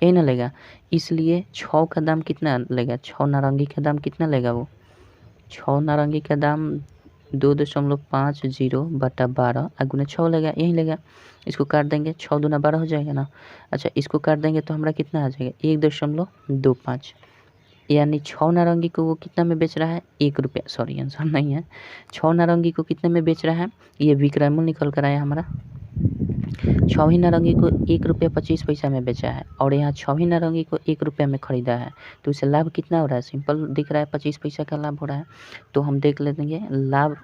यही ना लेगा। इसलिए 6 का दाम कितना लेगा, 6 नारंगी का दाम कितना लेगा, वो 6 नारंगी का दाम 2.50 बटा 12 गुना 6 लेगा, यही लेगा। इसको काट देंगे, 6 दूना 12 हो जाएगा ना। अच्छा, इसको काट देंगे तो हमारा कितना आ जाएगा 1.25, यानी 6 नारंगी को वो कितना में बेच रहा है 1 रुपया, सॉरी आंसर नहीं है, 6 नारंगी को कितने में बेच रहा है, ये विक्रय मूल्य निकल कर आया हमारा। 6 ही नारंगी को 1 रुपया 25 पैसा में बेचा है, और यहाँ 6 ही नारंगी को 1 रुपया में खरीदा है, तो इसे लाभ कितना हो रहा है, सिंपल दिख रहा है 25 पैसा का लाभ हो रहा है। तो हम देख लेंगे, लाभ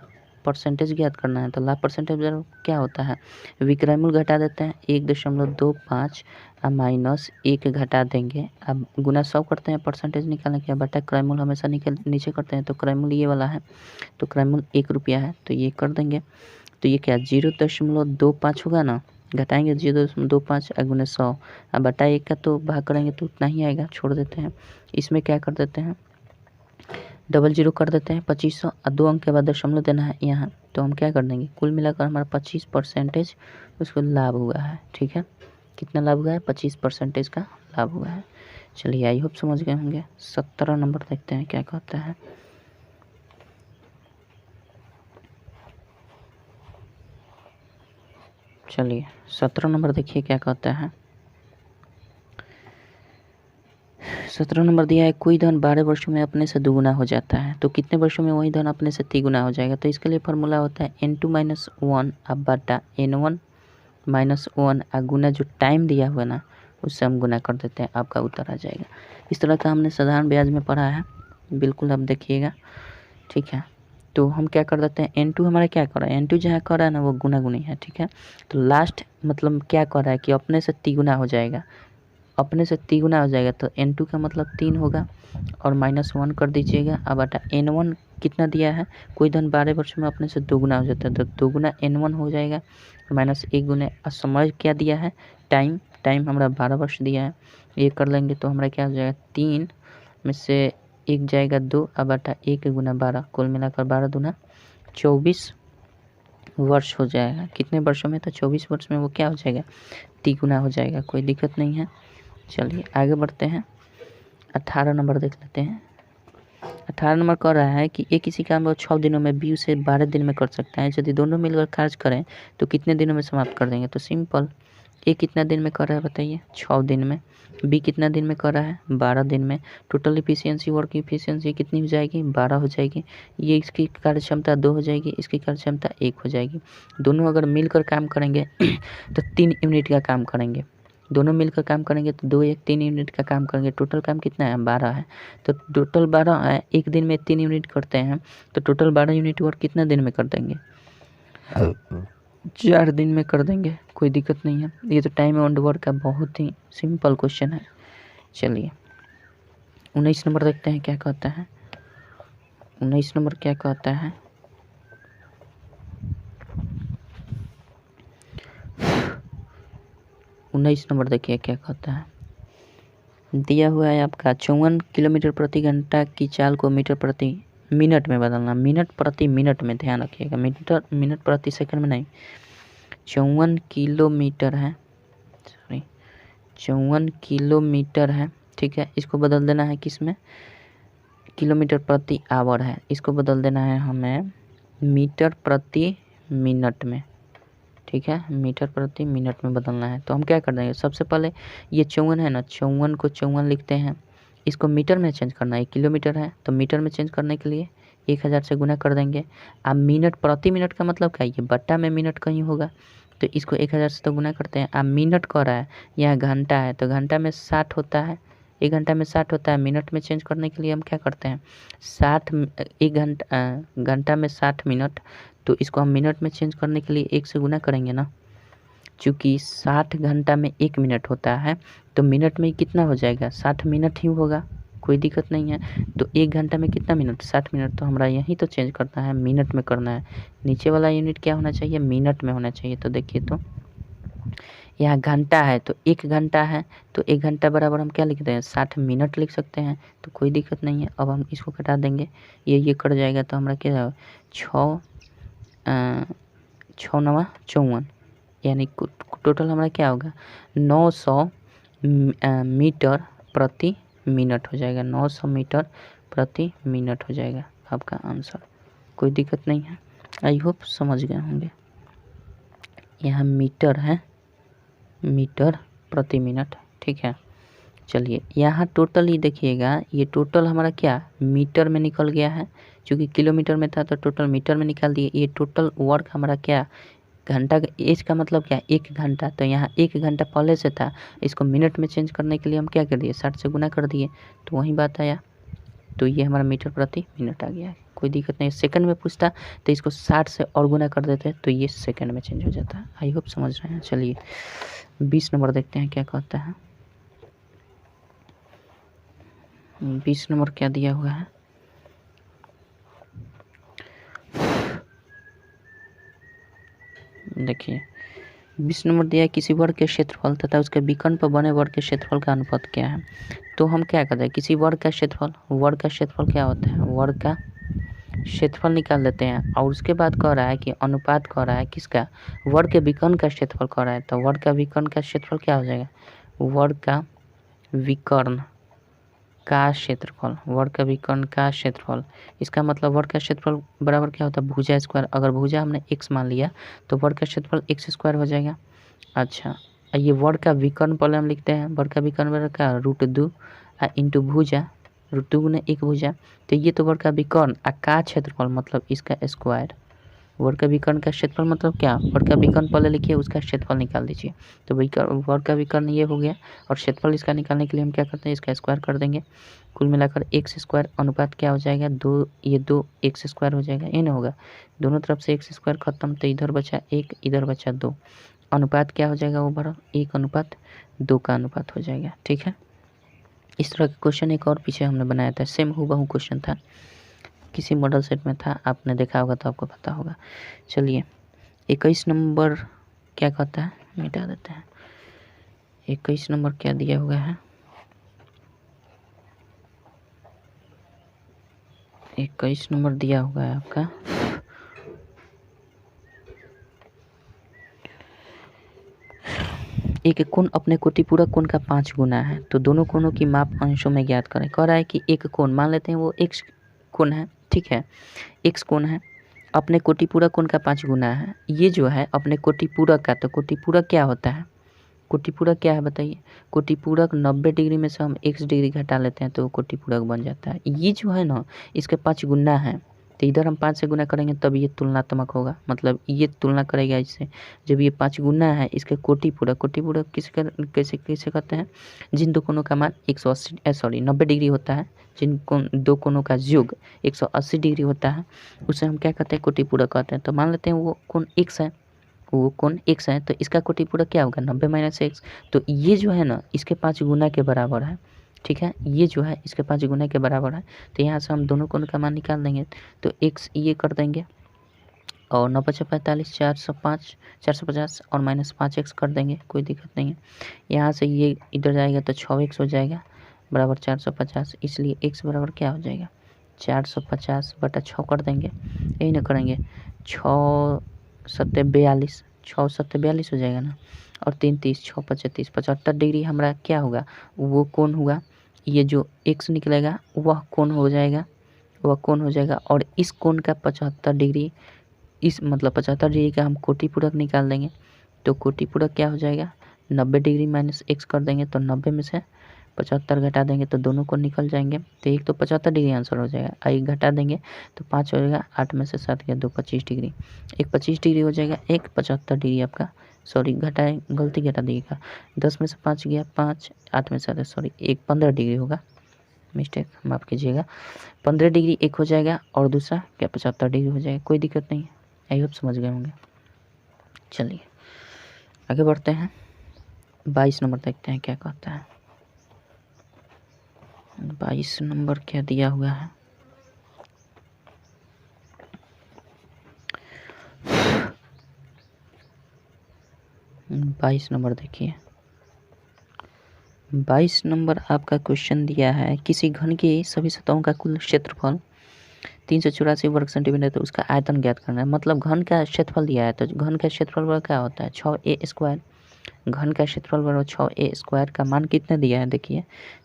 परसेंटेज ज्ञात करना है, तो लाभ परसेंटेज क्या होता है, विक्रय मूल्य घटा देते हैं 1.25 माइनस 1 घटा देंगे, अब गुना 100 करते हैं, परसेंटेज निकालने के बटा क्रय मूल्य हमेशा नीचे करते हैं, तो क्रय मूल्य ये वाला है, तो क्रय मूल्य 1 रुपया है, तो ये कर देंगे। तो ये क्या 0.25 होगा ना, घटाएंगे 0.25 गुना 100, अब बटा 1 का तो भाग करेंगे तो उतना ही आएगा, छोड़ देते हैं। इसमें क्या कर देते हैं, 00 कर देते हैं, 2500 और 2 अंक के बाद दशमलव देना है यहाँ, तो हम क्या कर देंगे, कुल मिलाकर हमारा 25% उसको लाभ हुआ है। ठीक है, कितना लाभ हुआ है, 25% का लाभ हुआ है। चलिए, आई होप समझ गए होंगे। 17 नंबर देखते हैं क्या कहता है। चलिए 17 नंबर देखिए क्या कहता है। 17 नंबर दिया है, कोई धन 12 वर्षों में अपने से दुगुना हो जाता है, तो कितने वर्षों में वही धन अपने से तिगुना हो जाएगा। तो इसके लिए फार्मूला होता है n2 - 1 बटा n1 - 1 गुना जो टाइम दिया हुआ ना उससे हम गुना कर देते हैं, आपका उत्तर आ जाएगा। इस तरह का हमने साधारण ब्याज में पढ़ा है, बिल्कुल आप देखिएगा। ठीक है, तो हम क्या कर देते हैं, N2 हमारा क्या कर रहा है, N2 जहाँ कर रहा है ना वो गुना गुनी है, ठीक है। तो लास्ट मतलब क्या कर रहा है कि अपने से तिगुना हो जाएगा, अपने से तिगुना हो जाएगा, तो N2 का मतलब 3 होगा और -1 कर दीजिएगा। अब बटा N1 कितना दिया है, कोई धन 12 वर्ष में अपने से दोगुना हो जाता है, तो दोगुना N1 हो जाएगा -1 गुने समय क्या दिया है, टाइम, टाइम हमारा 12 वर्ष दिया है। ये कर लेंगे तो हमारा क्या हो जाएगा, 3 में से 1 जाएगा 2, अब बटा 1 गुना 12, कुल मिलाकर 12 दूना 24 वर्ष हो जाएगा। कितने वर्षों में, तो 24 वर्ष में वो क्या हो जाएगा, तिगुना हो जाएगा, कोई दिक्कत नहीं है। चलिए आगे बढ़ते हैं, 18 नंबर देख लेते हैं। 18 नंबर कह रहा है कि ए किसी काम को 6 दिनों में, बी उसे 12 दिन में कर सकता है, यदि दोनों मिलकर कार्य करें तो कितने दिनों में समाप्त कर देंगे। तो सिंपल, ए कितना दिन में कर रहा है बताइए, 6 दिन में, बी कितना दिन में कर रहा है, 12 दिन में। टोटल इफिशियंसी, वर्क इफिशियंसी कितनी हो जाएगी, 12 हो जाएगी। ये इसकी कार्य क्षमता 2 हो जाएगी, इसकी कार्य क्षमता 1 हो जाएगी। दोनों अगर मिलकर काम करेंगे तो 3 यूनिट का काम करेंगे, दोनों मिलकर काम करेंगे तो 2 1 3 यूनिट का काम करेंगे। टोटल काम कितना है, 12 है। तो टोटल 12 है, एक दिन में 3 यूनिट करते हैं तो टोटल 12 यूनिट वर्क कितना दिन में कर देंगे, 4 दिन में कर देंगे, कोई दिक्कत नहीं है। ये तो टाइम एंड वर्क का बहुत ही सिंपल क्वेश्चन है। चलिए 19 नंबर देखते हैं क्या कहता है। 19 नंबर क्या कहता है, उन्नीस नंबर देखिए क्या कहता है। दिया हुआ है आपका 54 किलोमीटर प्रति घंटा की चाल को मीटर प्रति मिनट में बदलना, मिनट प्रति मिनट में, ध्यान रखिएगा, मिनट प्रति सेकंड में नहीं। 54 किलोमीटर है, सॉरी 54 किलोमीटर है, ठीक है। इसको बदल देना है किस में, किलोमीटर प्रति आवर है, इसको बदल देना है हमें मीटर प्रति मिनट में, ठीक है, मीटर प्रति मिनट में बदलना है। तो हम क्या कर देंगे, सबसे पहले ये 54 है ना, 54 को 54 लिखते हैं, इसको मीटर में चेंज करना है, किलोमीटर है तो मीटर में चेंज करने के लिए 1000 से गुना कर देंगे। अब मिनट प्रति मिनट का मतलब क्या है, ये बट्टा में मिनट कहीं होगा, तो इसको 1000 से तो गुना करते हैं। अब मिनट कर रहा है, यहाँ घंटा है तो घंटा में 60 होता है, 1 घंटा में 60 होता है। मिनट में चेंज करने के लिए हम क्या करते हैं, 60, 1 घंटा में 60 मिनट, तो इसको हम मिनट में चेंज करने के लिए 1 से गुना करेंगे ना, चूँकि 60 घंटा में 1 मिनट होता है तो मिनट में कितना हो जाएगा, 60 मिनट ही होगा, कोई दिक्कत नहीं है। तो 1 घंटा में कितना मिनट, 60 मिनट, तो हमारा यहीं तो चेंज करना है, मिनट में करना है। नीचे वाला यूनिट क्या होना चाहिए, मिनट में होना चाहिए। तो देखिए, तो यहाँ घंटा है तो 1 घंटा है, तो 1 घंटा बराबर हम क्या लिखते हैं, 60 मिनट लिख सकते हैं, तो कोई दिक्कत नहीं है। अब हम इसको घटा देंगे, ये कट जाएगा, तो हमारा क्या होगा, 6 9 54, यानी टोटल हमारा क्या होगा, 900 मीटर प्रति मिनट हो जाएगा, 900 मीटर प्रति मिनट हो जाएगा आपका आंसर, कोई दिक्कत नहीं है। आई होप समझ गए होंगे। यहाँ मीटर है, मीटर प्रति मिनट, ठीक है। चलिए यहाँ टोटल ही देखिएगा, ये टोटल हमारा क्या मीटर में निकल गया है, क्योंकि किलोमीटर में था तो टोटल मीटर में निकाल दिए। ये टोटल वर्क हमारा क्या, घंटा, एज का मतलब क्या, 1 घंटा, तो यहाँ 1 घंटा पहले से था, इसको मिनट में चेंज करने के लिए हम क्या कर दिए, 60 से गुना कर दिए, तो वही बात आया, तो ये हमारा मीटर प्रति मिनट आ गया, कोई दिक्कत नहीं। सेकंड में पूछता तो इसको 60 से और गुना कर देते तो ये सेकंड में चेंज हो जाता है। आई होप समझ रहे हैं। चलिए 20 नंबर देखते हैं क्या कहता है। 20 नंबर क्या दिया हुआ है, देखिए 20 नंबर दिया है, किसी वर्ग के क्षेत्रफल तथा उसके विकर्ण पर बने वर्ग के क्षेत्रफल का अनुपात क्या है। तो हम क्या करते हैं, किसी वर्ग का क्षेत्रफल, वर्ग का क्षेत्रफल क्या होता है, वर्ग का क्षेत्रफल निकाल लेते हैं, और उसके बाद कह रहा है कि अनुपात कह रहा है किसका, वर्ग के विकर्ण का क्षेत्रफल कह रहा है, तो वर्ग का विकर्ण का क्षेत्रफल क्या हो जाएगा, वर्ग का विकर्ण का क्षेत्रफल, वर्ग का विकर्ण का क्षेत्रफल, इसका मतलब वर्ग का क्षेत्रफल बराबर क्या होता है, भुजा स्क्वायर। अगर भुजा हमने x मान लिया तो वर्ग का क्षेत्रफल x स्क्वायर हो जाएगा। अच्छा, ये वर्ग का विकर्ण पहले हम लिखते हैं, वर्ग का विकर्ण बराबर क्या, √2 इंटू भुजा, √2 गुना 1 भुजा, तो ये तो वर्ग का विकर्ण का क्षेत्रफल मतलब इसका स्क्वायर, वर्ग का विकर्ण का क्षेत्रफल मतलब क्या, वर्ग का विकर्ण पहले लिखिए, उसका क्षेत्रफल निकाल दीजिए। तो वर्ग का विकर्ण ये हो गया, और क्षेत्रफल इसका निकालने के लिए हम क्या करते हैं, इसका स्क्वायर कर देंगे। कुल मिलाकर एक्स स्क्वायर अनुपात क्या हो जाएगा, 2, ये 2 एक्स स्क्वायर हो जाएगा, ये ना होगा, दोनों तरफ से एक्स स्क्वायर खत्म, तो इधर बचा 1, इधर बचा 2, अनुपात क्या हो जाएगा ओवरऑल 1:2 का अनुपात हो जाएगा। ठीक है, इस तरह का क्वेश्चन एक और पीछे हमने बनाया था, सेम हूबहू क्वेश्चन था, किसी मॉडल सेट में था, आपने देखा होगा तो आपको पता होगा। चलिए 21 नंबर क्या कहता है, मिटा देते हैं। 21 नंबर क्या दिया हुआ है, 21 नंबर दिया हुआ है आपका, एक कोण अपने कोटिपूरक कोण का 5 गुना है, तो दोनों कोणों की माप अंशों में ज्ञात करें। कह रहा है कि एक कोण मान लेते हैं वो x कोण है, ठीक है, x कोण है, अपने कोटिपूरक कोण का 5 गुना है। ये जो है अपने कोटिपूरक का, तो कोटिपूरक क्या होता है, कोटिपूरक क्या है बताइए, कोटिपूरक 90 डिग्री में से हम x डिग्री घटा लेते हैं तो कोटिपूरक बन जाता है। ये जो है ना इसके 5 गुना है, तो इधर हम 5 से गुना करेंगे तब ये तुलनात्मक होगा, मतलब ये तुलना करेगा इससे। जब ये 5 गुना है इसके कोटिपूरक, कोटिपूरक कैसे कैसे कहते हैं, जिन दो कोणों का मान 90 डिग्री होता है, जिन दो कोणों का योग 180 डिग्री होता है, उसे हम क्या कहते हैं, कोटिपूरक कहते हैं। तो मान लेते हैं वो कोण x है, वो कोण x है, तो इसका कोटिपूरक क्या होगा 90 - x, तो ये जो है ना इसके 5 गुना के बराबर है। ठीक है, ये जो है इसके 5 गुना के बराबर है, तो यहाँ से हम दोनों कोण का मान निकाल देंगे, तो x ये कर देंगे, और 9 × 5 = 45, 405 450 और -5x कर देंगे, कोई दिक्कत नहीं है। यहाँ से ये इधर जाएगा तो 6x हो जाएगा बराबर 450, इसलिए x बराबर क्या हो जाएगा 450/6 कर देंगे, यही ना करेंगे, 6 7 42, 6 7 42 हो जाएगा ना, और 3 30, 6 25 75 डिग्री हमारा क्या होगा, वो कोण हुआ, ये जो x निकलेगा वह कोण हो जाएगा, वह कोण हो जाएगा, और इस कोण का 75 डिग्री, इस मतलब 75 डिग्री का हम कोटिपूरक निकाल देंगे, तो कोटिपूरक क्या हो जाएगा 90 डिग्री -x कर देंगे, तो 90 में से 75 घटा देंगे तो दोनों को निकल जाएंगे, तो एक तो 75 डिग्री आंसर हो जाएगा, एक घटा देंगे तो 5 हो जाएगा, 8 में से 7 गया 2 25 डिग्री, एक 25 डिग्री हो जाएगा, एक 75 डिग्री आपका, सॉरी घटाए गलती घटा दिएगा, 10 में से 5 गया 5, 8 में से 7 सॉरी एक 15 डिग्री होगा, मिस्टेक माफ़ कीजिएगा, 15 डिग्री एक हो जाएगा, और दूसरा क्या 75 डिग्री हो जाएगा, कोई दिक्कत नहीं है, आई होप समझ गए होंगे। चलिए आगे बढ़ते हैं, 22 नंबर देखते हैं क्या कहता है। 22 नंबर क्या दिया हुआ है, बाईस नंबर देखिए, 22 नंबर आपका क्वेश्चन दिया है, किसी घन की सभी सतहों का कुल क्षेत्रफल 384 वर्ग सेंटीमीटर, तो उसका आयतन ज्ञात करना है। मतलब घन का क्षेत्रफल दिया है, तो घन का क्षेत्रफल क्या होता है 6a², घन का क्षेत्रफल बराबर 6a² का मान कितने दिया है, देखिए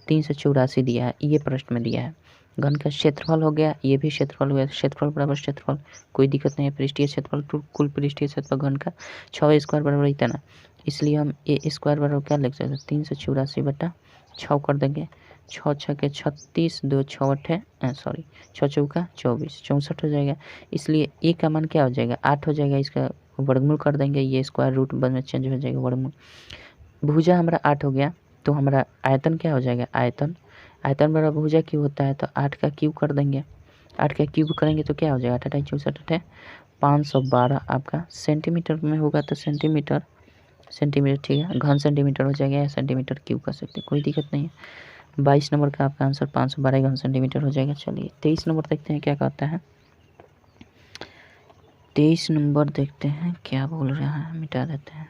384 दिया है, ये प्रश्न में दिया है। घन का क्षेत्रफल हो गया, ये भी क्षेत्रफल हो गया, क्षेत्रफल बराबर क्षेत्रफल, कोई दिक्कत नहीं है, पृष्ठीय क्षेत्रफल टू कुल पृष्ठीय क्षेत्रफल घन का 6a² बराबर इतना, इसलिए हम a² बराबर क्या लिख सकते हैं 384/6 कर देंगे, 6 × 6 = 36, 2 6 8 सॉरी 6 चौका 24 64 हो जाएगा, इसलिए a का मान क्या हो जाएगा 8 हो जाएगा, इसका वर्गमूल कर देंगे, ये स्क्वायर रूट में चेंज हो जाएगा वर्गमूल, भुजा हमारा 8 हो गया, तो हमारा आयतन क्या हो जाएगा, आयतन बराबर भुजा क्यूब होता है, तो 8 का क्यूब कर देंगे, 8 का क्यूब करेंगे तो क्या हो जाएगा 8 × 8 = 64, 512 आपका सेंटीमीटर में होगा, तो सेंटीमीटर ठीक है, घन सेंटीमीटर हो जाएगा, या सेंटीमीटर क्यूब कर सकते हैं, कोई दिक्कत नहीं है। 22 नंबर का आपका आंसर 512 घन सेंटीमीटर हो जाएगा। चलिए 23 नंबर देखते हैं क्या कहता है, 23 नंबर देखते हैं क्या बोल रहा है, मिटा देते हैं।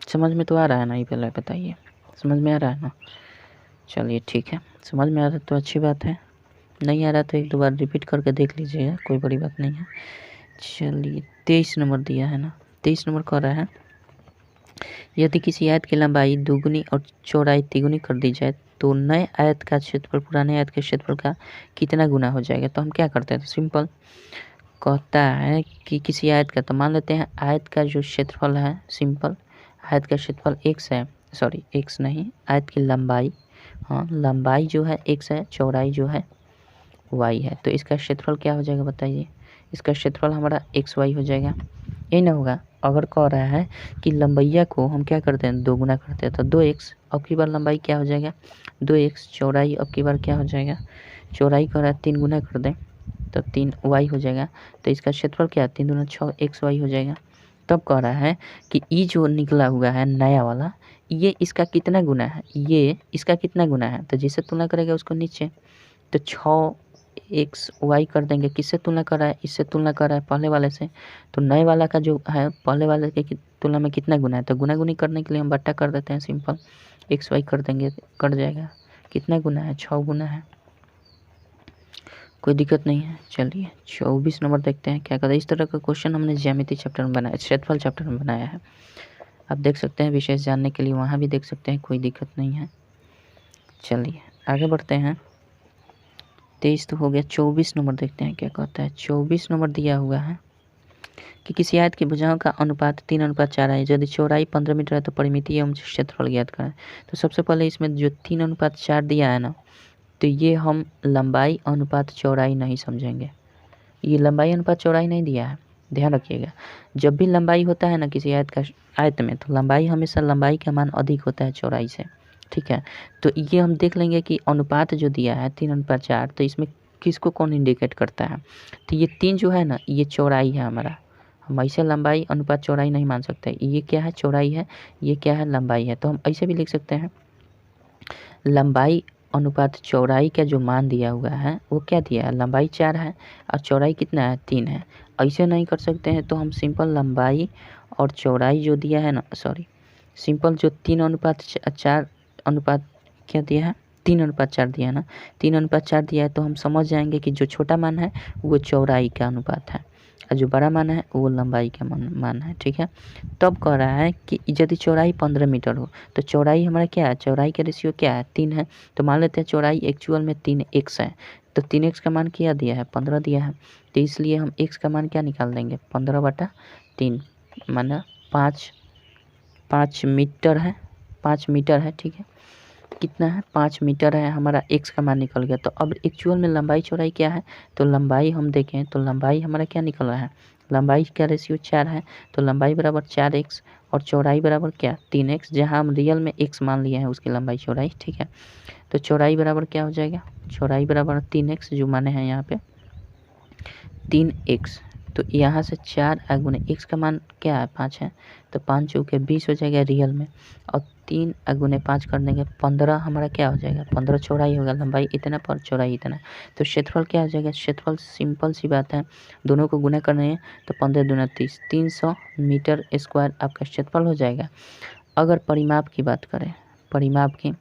समझ में तो आ रहा है ना, ये पहले बताइए, समझ में आ रहा है ना, चलिए ठीक है, समझ में आ रहा है तो अच्छी बात है, नहीं आ रहा तो एक दो बार रिपीट करके देख लीजिएगा, कोई बड़ी बात नहीं है। चलिए 23 नंबर दिया है ना, 23 नंबर कह रहा है, यदि किसी आयत की लंबाई दोगुनी और चौड़ाई तिगुनी कर दी जाए तो नए आयत का क्षेत्रफल पुराने आयत के क्षेत्रफल का कितना गुना हो जाएगा। तो हम क्या करते हैं, तो सिंपल कहता है कि किसी आयत का, तो मान लेते हैं आयत का जो क्षेत्रफल है, सिंपल आयत का क्षेत्रफल x है, सॉरी x नहीं, आयत की लंबाई, हाँ लंबाई जो है x है, चौड़ाई जो है y है, तो इसका क्षेत्रफल क्या हो जाएगा बताइए, इसका क्षेत्रफल हमारा XY हो जाएगा। यही ना होगा। अगर कह रहा है कि लंबैया को हम क्या करते हैं, 2 गुना करते हैं, तो 2x अब की बार लंबाई क्या हो जाएगा, 2x। चौड़ाई अब की बार क्या हो जाएगा, चौड़ाई कह रहा है 3 गुना कर दें तो 3y हो जाएगा। तो इसका क्षेत्रफल क्या है, 3 दूना 6 XY हो जाएगा। तब कह रहा है कि ये जो निकला हुआ है नया वाला, ये इसका कितना गुना है, ये इसका कितना गुना है, तो जिससे तुलना करेगा उसको नीचे, तो 6XY कर देंगे। किससे तुलना कर रहा है, इससे तुलना कर रहा है पहले वाले से। तो नए वाला का जो है पहले वाले के तुलना में कितना गुना है, तो गुना गुनी करने के लिए हम बट्टा कर देते हैं, सिंपल XY कर देंगे, कट जाएगा। कितना गुना है, 6 गुना है, कोई दिक्कत नहीं है। चलिए 24 नंबर देखते हैं क्या कहता है। इस तरह का क्वेश्चन हमने ज्यामिति चैप्टर में बनाया, क्षेत्रफल चैप्टर में बनाया है। आप देख सकते हैं, विशेष जानने के लिए वहाँ भी देख सकते हैं, कोई दिक्कत नहीं है। चलिए आगे बढ़ते हैं। 23 तो हो गया, 24 नंबर देखते हैं क्या कहता है। 24 नंबर दिया हुआ है कि किसी आयत की भुजाओं का अनुपात 3:4 है। यदि चौड़ाई 15 मीटर है तो परिमिति एवं क्षेत्रफल ज्ञात करें। तो सबसे पहले इसमें जो 3:4 दिया है ना, तो ये हम लंबाई अनुपात चौड़ाई नहीं समझेंगे। ये लंबाई अनुपात चौड़ाई नहीं दिया है, ध्यान रखिएगा। जब भी लंबाई होता है ना किसी आयत में, तो लंबाई हमेशा लंबाई का मान अधिक होता है चौड़ाई से, ठीक है। तो ये हम देख लेंगे कि अनुपात जो दिया है 3:4, तो इसमें किसको कौन इंडिकेट करता है, तो ये 3 जो है ना, ये चौड़ाई है हमारा। हम ऐसे लंबाई अनुपात चौड़ाई नहीं मान सकते। ये क्या है, चौड़ाई है, ये क्या है, लंबाई है। तो हम ऐसे भी लिख सकते हैं, लंबाई अनुपात चौड़ाई का जो मान दिया हुआ है वो क्या दिया है, लंबाई 4 है और चौड़ाई कितना है, 3 है। ऐसे नहीं कर सकते हैं, तो हम सिंपल लंबाई और चौड़ाई जो दिया है ना, सॉरी, सिंपल जो 3:4 अनुपात क्या दिया है, 3:4 दिया है ना, 3:4 दिया है, तो हम समझ जाएंगे कि जो छोटा मान है वो चौड़ाई का अनुपात है और जो बड़ा मान है वो लंबाई का मान है, ठीक है। तब कह रहा है कि यदि चौड़ाई 15 मीटर हो, तो चौड़ाई हमारा क्या है, चौड़ाई का रेशियो क्या है, 3 है। तो मान लेते हैं चौड़ाई एक्चुअल में 3x है, तो 3x का मान क्या दिया है, 15 दिया है। तो इसलिए हम x का मान क्या निकाल देंगे, 15/3, माना 5 मीटर है, 5 मीटर है, ठीक है। कितना है, 5 मीटर है, हमारा x का मान निकल गया। तो अब एक्चुअल में लंबाई चौड़ाई क्या है, तो लंबाई हम देखें तो लंबाई हमारा क्या निकल रहा है, लंबाई का रेशियो 4 है, तो लंबाई बराबर 4x और चौड़ाई बराबर क्या, 3x, जहाँ हम रियल में x मान लिए हैं उसकी लंबाई चौड़ाई, ठीक है। तो चौड़ाई बराबर क्या हो जाएगा, चौड़ाई बराबर 3x जो माने हैं यहाँ पे 3x। तो यहाँ से 4 गुने x का मान क्या है, 5 है, तो 5 चौके 20 हो जाएगा रियल में, और 3 गुने 5 कर देंगे 15, हमारा क्या हो जाएगा, 15 चौड़ाई होगा, लंबाई इतना पर चौड़ाई इतना। तो क्षेत्रफल क्या हो जाएगा, क्षेत्रफल सिंपल सी बात है, दोनों को गुना करना है, तो 15 दूना 30, 300 मीटर स्क्वायर आपका क्षेत्रफल हो जाएगा। अगर परिमाप की बात करें, परिमाप की,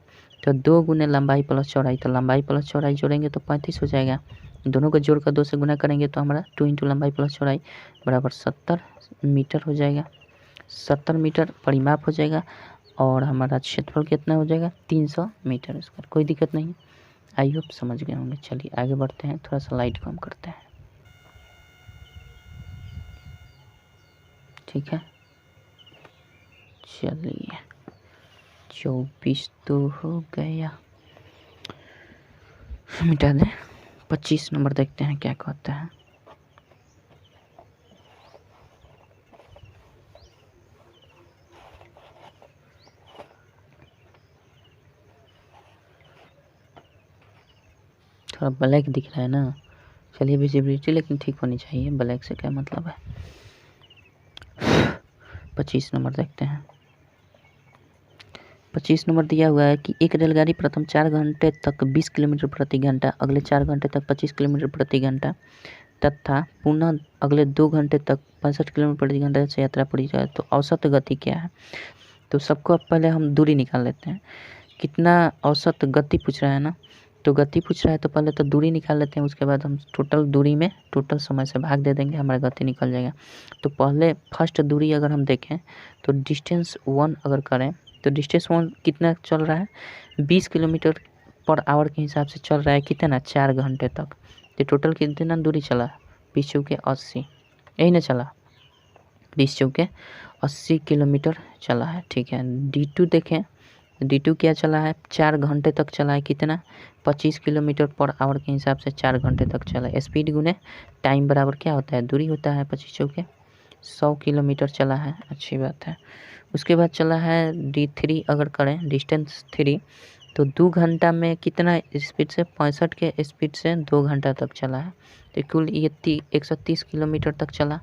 तो 2 गुने लंबाई प्लस चौड़ाई, तो लंबाई प्लस चौड़ाई जोड़ेंगे तो 35 हो जाएगा। दोनों को जोड़कर 2 से गुना करेंगे तो हमारा 2 इंटू लंबाई प्लस चौड़ाई बराबर 70 मीटर हो जाएगा। 70 मीटर परिमाप हो जाएगा और हमारा क्षेत्रफल कितना हो जाएगा, 300 मीटर स्क्वायर। कोई दिक्कत नहीं, आई होप समझ गए होंगे। चलिए आगे बढ़ते हैं, थोड़ा सा लाइट कम करते हैं, ठीक है। चलिए 24 तो हो गया, मिटा दें। 25 नंबर देखते हैं क्या कहता है। थोड़ा ब्लैक दिख रहा है ना, चलिए विजिबिलिटी लेकिन ठीक होनी चाहिए, ब्लैक से क्या मतलब है। 25 नंबर देखते हैं। 25 नंबर दिया हुआ है कि एक रेलगाड़ी प्रथम 4 घंटे तक 20 किलोमीटर प्रति घंटा, अगले 4 घंटे तक 25 किलोमीटर प्रति घंटा तथा पुनः अगले 2 घंटे तक 65 किलोमीटर प्रति घंटा से यात्रा पूरी करे, तो औसत गति क्या है। तो सबको अब पहले हम दूरी निकाल लेते हैं, कितना औसत गति पूछ रहा है ना, तो गति पूछ रहा है तो पहले तो दूरी निकाल लेते हैं, उसके बाद हम टोटल दूरी में टोटल समय से भाग दे देंगे, हमारा गति निकल जाएगा। तो पहले फर्स्ट दूरी अगर हम देखें तो डिस्टेंस 1 अगर करें, तो डिस्टेंस 1 कितना चल रहा है, 20 किलोमीटर पर आवर के हिसाब से चल रहा है, कितना, 4 घंटे तक। तो टोटल कितना दूरी चला, 20 चौके 80, यही ना चला, 20 चौके 80 किलोमीटर चला है, ठीक है। D2 देखें, D2 क्या चला है, 4 घंटे तक चला है, कितना 25 किलोमीटर पर आवर के हिसाब से 4 घंटे तक चला है। स्पीड गुने टाइम बराबर क्या होता है, दूरी होता है, 25 चौके 100 किलोमीटर चला है, अच्छी बात है। उसके बाद चला है D3, अगर करें डिस्टेंस 3 तो 2 घंटा में कितना स्पीड से, 65 के स्पीड से 2 घंटा तक चला है, तो कुल ये 130 किलोमीटर तक चला।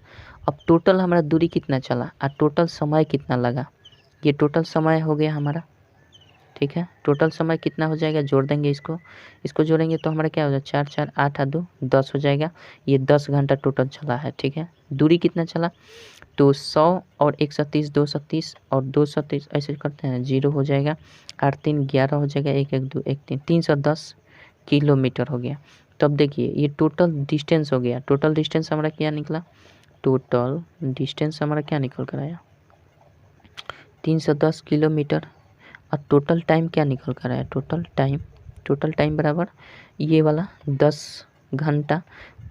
अब टोटल हमारा दूरी कितना चला और टोटल समय कितना लगा, ये टोटल समय हो गया हमारा, ठीक है। टोटल समय कितना हो जाएगा, जोड़ देंगे इसको जोड़ेंगे तो हमारा क्या हो जाएगा, 4 4 8 और 2 10 हो जाएगा। ये 10 घंटा टोटल चला है, ठीक है। दूरी कितना चला, तो 100 और 130 230 और 230 ऐसे करते हैं, 0 हो जाएगा, 8 3 11 हो जाएगा, 1 1 2 1 3 310 किलोमीटर हो गया। तो अब देखिए ये टोटल डिस्टेंस हो गया। टोटल डिस्टेंस हमारा क्या निकला, टोटल डिस्टेंस हमारा क्या निकल कर आया, 310 किलोमीटर। और टोटल टाइम क्या निकल कर आया, टोटल टाइम बराबर ये वाला 10 घंटा।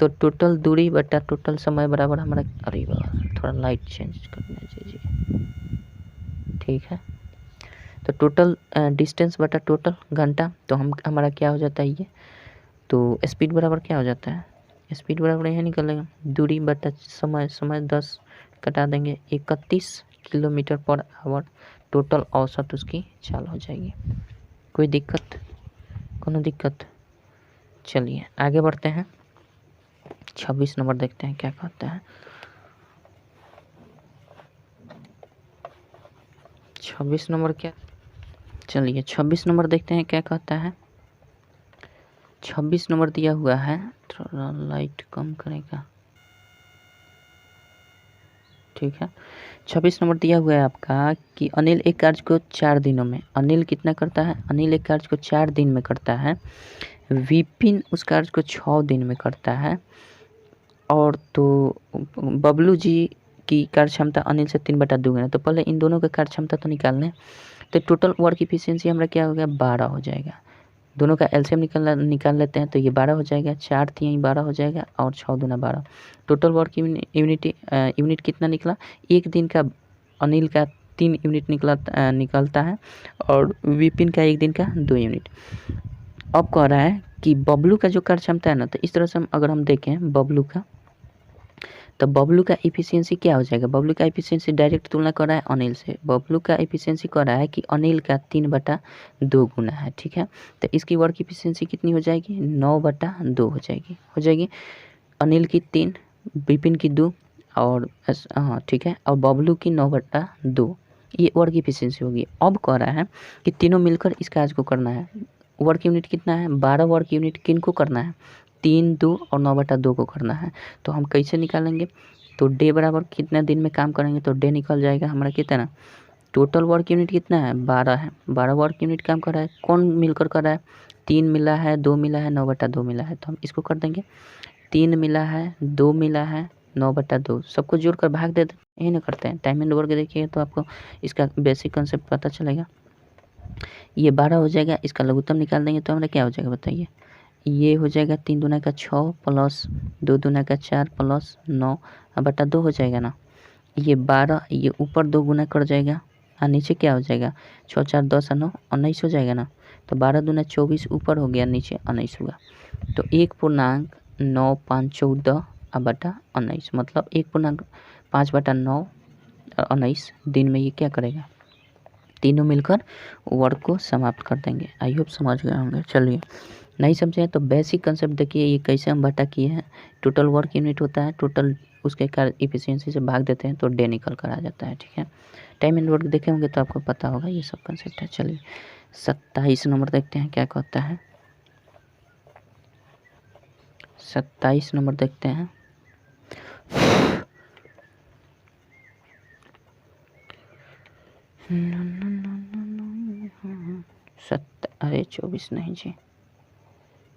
तो टोटल दूरी बटा टोटल समय बराबर हमारा, अरे वाह थोड़ा लाइट चेंज करना चाहिए, ठीक है। तो टोटल डिस्टेंस बटा टोटल घंटा, तो हमारा क्या हो जाता है ये, तो स्पीड बराबर क्या हो जाता है, स्पीड बराबर यह निकलेगा दूरी बटा समय 10 कटा देंगे, 31 किलोमीटर पर आवर टोटल औसत उसकी चाल हो जाएगी। कोई दिक्कत, कोनो दिक्कत, चलिए आगे बढ़ते हैं। 26 नंबर देखते हैं क्या कहता है। 26 नंबर क्या, चलिए 26 नंबर देखते हैं क्या कहता है। 26 नंबर दिया हुआ है, थोड़ा लाइट कम करेगा, ठीक है। 26 नंबर दिया हुआ है आपका कि अनिल एक कार्य को 4 दिनों में, अनिल कितना करता है, अनिल एक कार्य को 4 दिन में करता है, विपिन उस कार्य को 6 दिन में करता है, और तो बबलू जी की कार्य क्षमता अनिल से 3/2 गुना। तो पहले इन दोनों का कार्य क्षमता तो निकालने, तो टोटल वर्क इफिशियंसी हमारा क्या हो गया, 12 हो जाएगा। दोनों का एलसीएम निकाल लेते हैं, तो ये 12 हो जाएगा, 4 3 12 हो जाएगा, और 6 दूना 12। टोटल वर्क यूनिट कितना निकला, एक दिन का अनिल का 3 यूनिट निकलता है, और विपिन का एक दिन का 2 यूनिट। अब कह रहा है कि बबलू का जो कार्य क्षमता है ना, तो इस तरह से अगर हम देखें बबलू का, तो बबलू का एफिशिएंसी क्या हो जाएगा, बबलू का एफिशिएंसी डायरेक्ट तुलना कर रहा है अनिल से, बबलू का एफिशिएंसी कर रहा है कि अनिल का 3/2 गुना है, ठीक है। तो इसकी वर्क एफिशिएंसी कितनी हो जाएगी, 9/2 हो जाएगी। अनिल की 3, विपिन की 2, और हाँ ठीक है, और बबलू की 9/2, ये वर्क एफिशिएंसी होगी। अब कह रहा है कि तीनों मिलकर इस कार्य को करना है। वर्क यूनिट कितना है, 12 वर्क यूनिट किन को करना है, 3 2 और 9/2 को करना है। तो हम कैसे निकालेंगे, तो डे बराबर कितने दिन में काम करेंगे, तो डे निकल जाएगा हमारा कितना, टोटल वर्क यूनिट कितना है, 12 है, 12 वर्क यूनिट काम कर रहा है, कौन मिलकर कर रहा है, 3 मिला है, 2 मिला है, 9/2 मिला है। तो हम इसको कर देंगे, 3 मिला है, 2 मिला है, 9/2, सबको जोड़कर भाग दे देते, यही ना करते हैं। टाइम एंड वर्क देखिए तो आपको इसका बेसिक कंसेप्ट पता चलेगा। ये 12 हो जाएगा, इसका लघुत्तम निकाल देंगे तो हमारा क्या हो जाएगा बताइए, ये हो जाएगा 3 दूना का 6 प्लस 2 दूना का 4 प्लस 9/2 हो जाएगा ना। ये 12, ये ऊपर 2 गुना कर जाएगा, और नीचे क्या हो जाएगा, 6 4 10 और 9 19 हो जाएगा ना। तो 12 दूना 24 ऊपर हो गया, नीचे 19 हुआ। तो 1.9 5 14/19, मतलब 1.5/9 और 19 दिन में ये क्या करेगा, तीनों मिलकर वर्क को समाप्त कर देंगे। आई होप समझ गए होंगे। चलिए नहीं समझे तो बेसिक कंसेप्ट देखिए, ये कैसे हम बटा किए हैं। टोटल वर्क यूनिट होता है, टोटल उसके कार्य इफिशियंसी से भाग देते हैं तो डे निकल कर आ जाता है, ठीक है। टाइम एंड वर्क देखे होंगे तो आपको पता होगा ये सब कंसेप्ट है। चलिए 27 नंबर देखते हैं क्या कहता है। 27 नंबर देखते हैं। अरे 24 नहीं जी,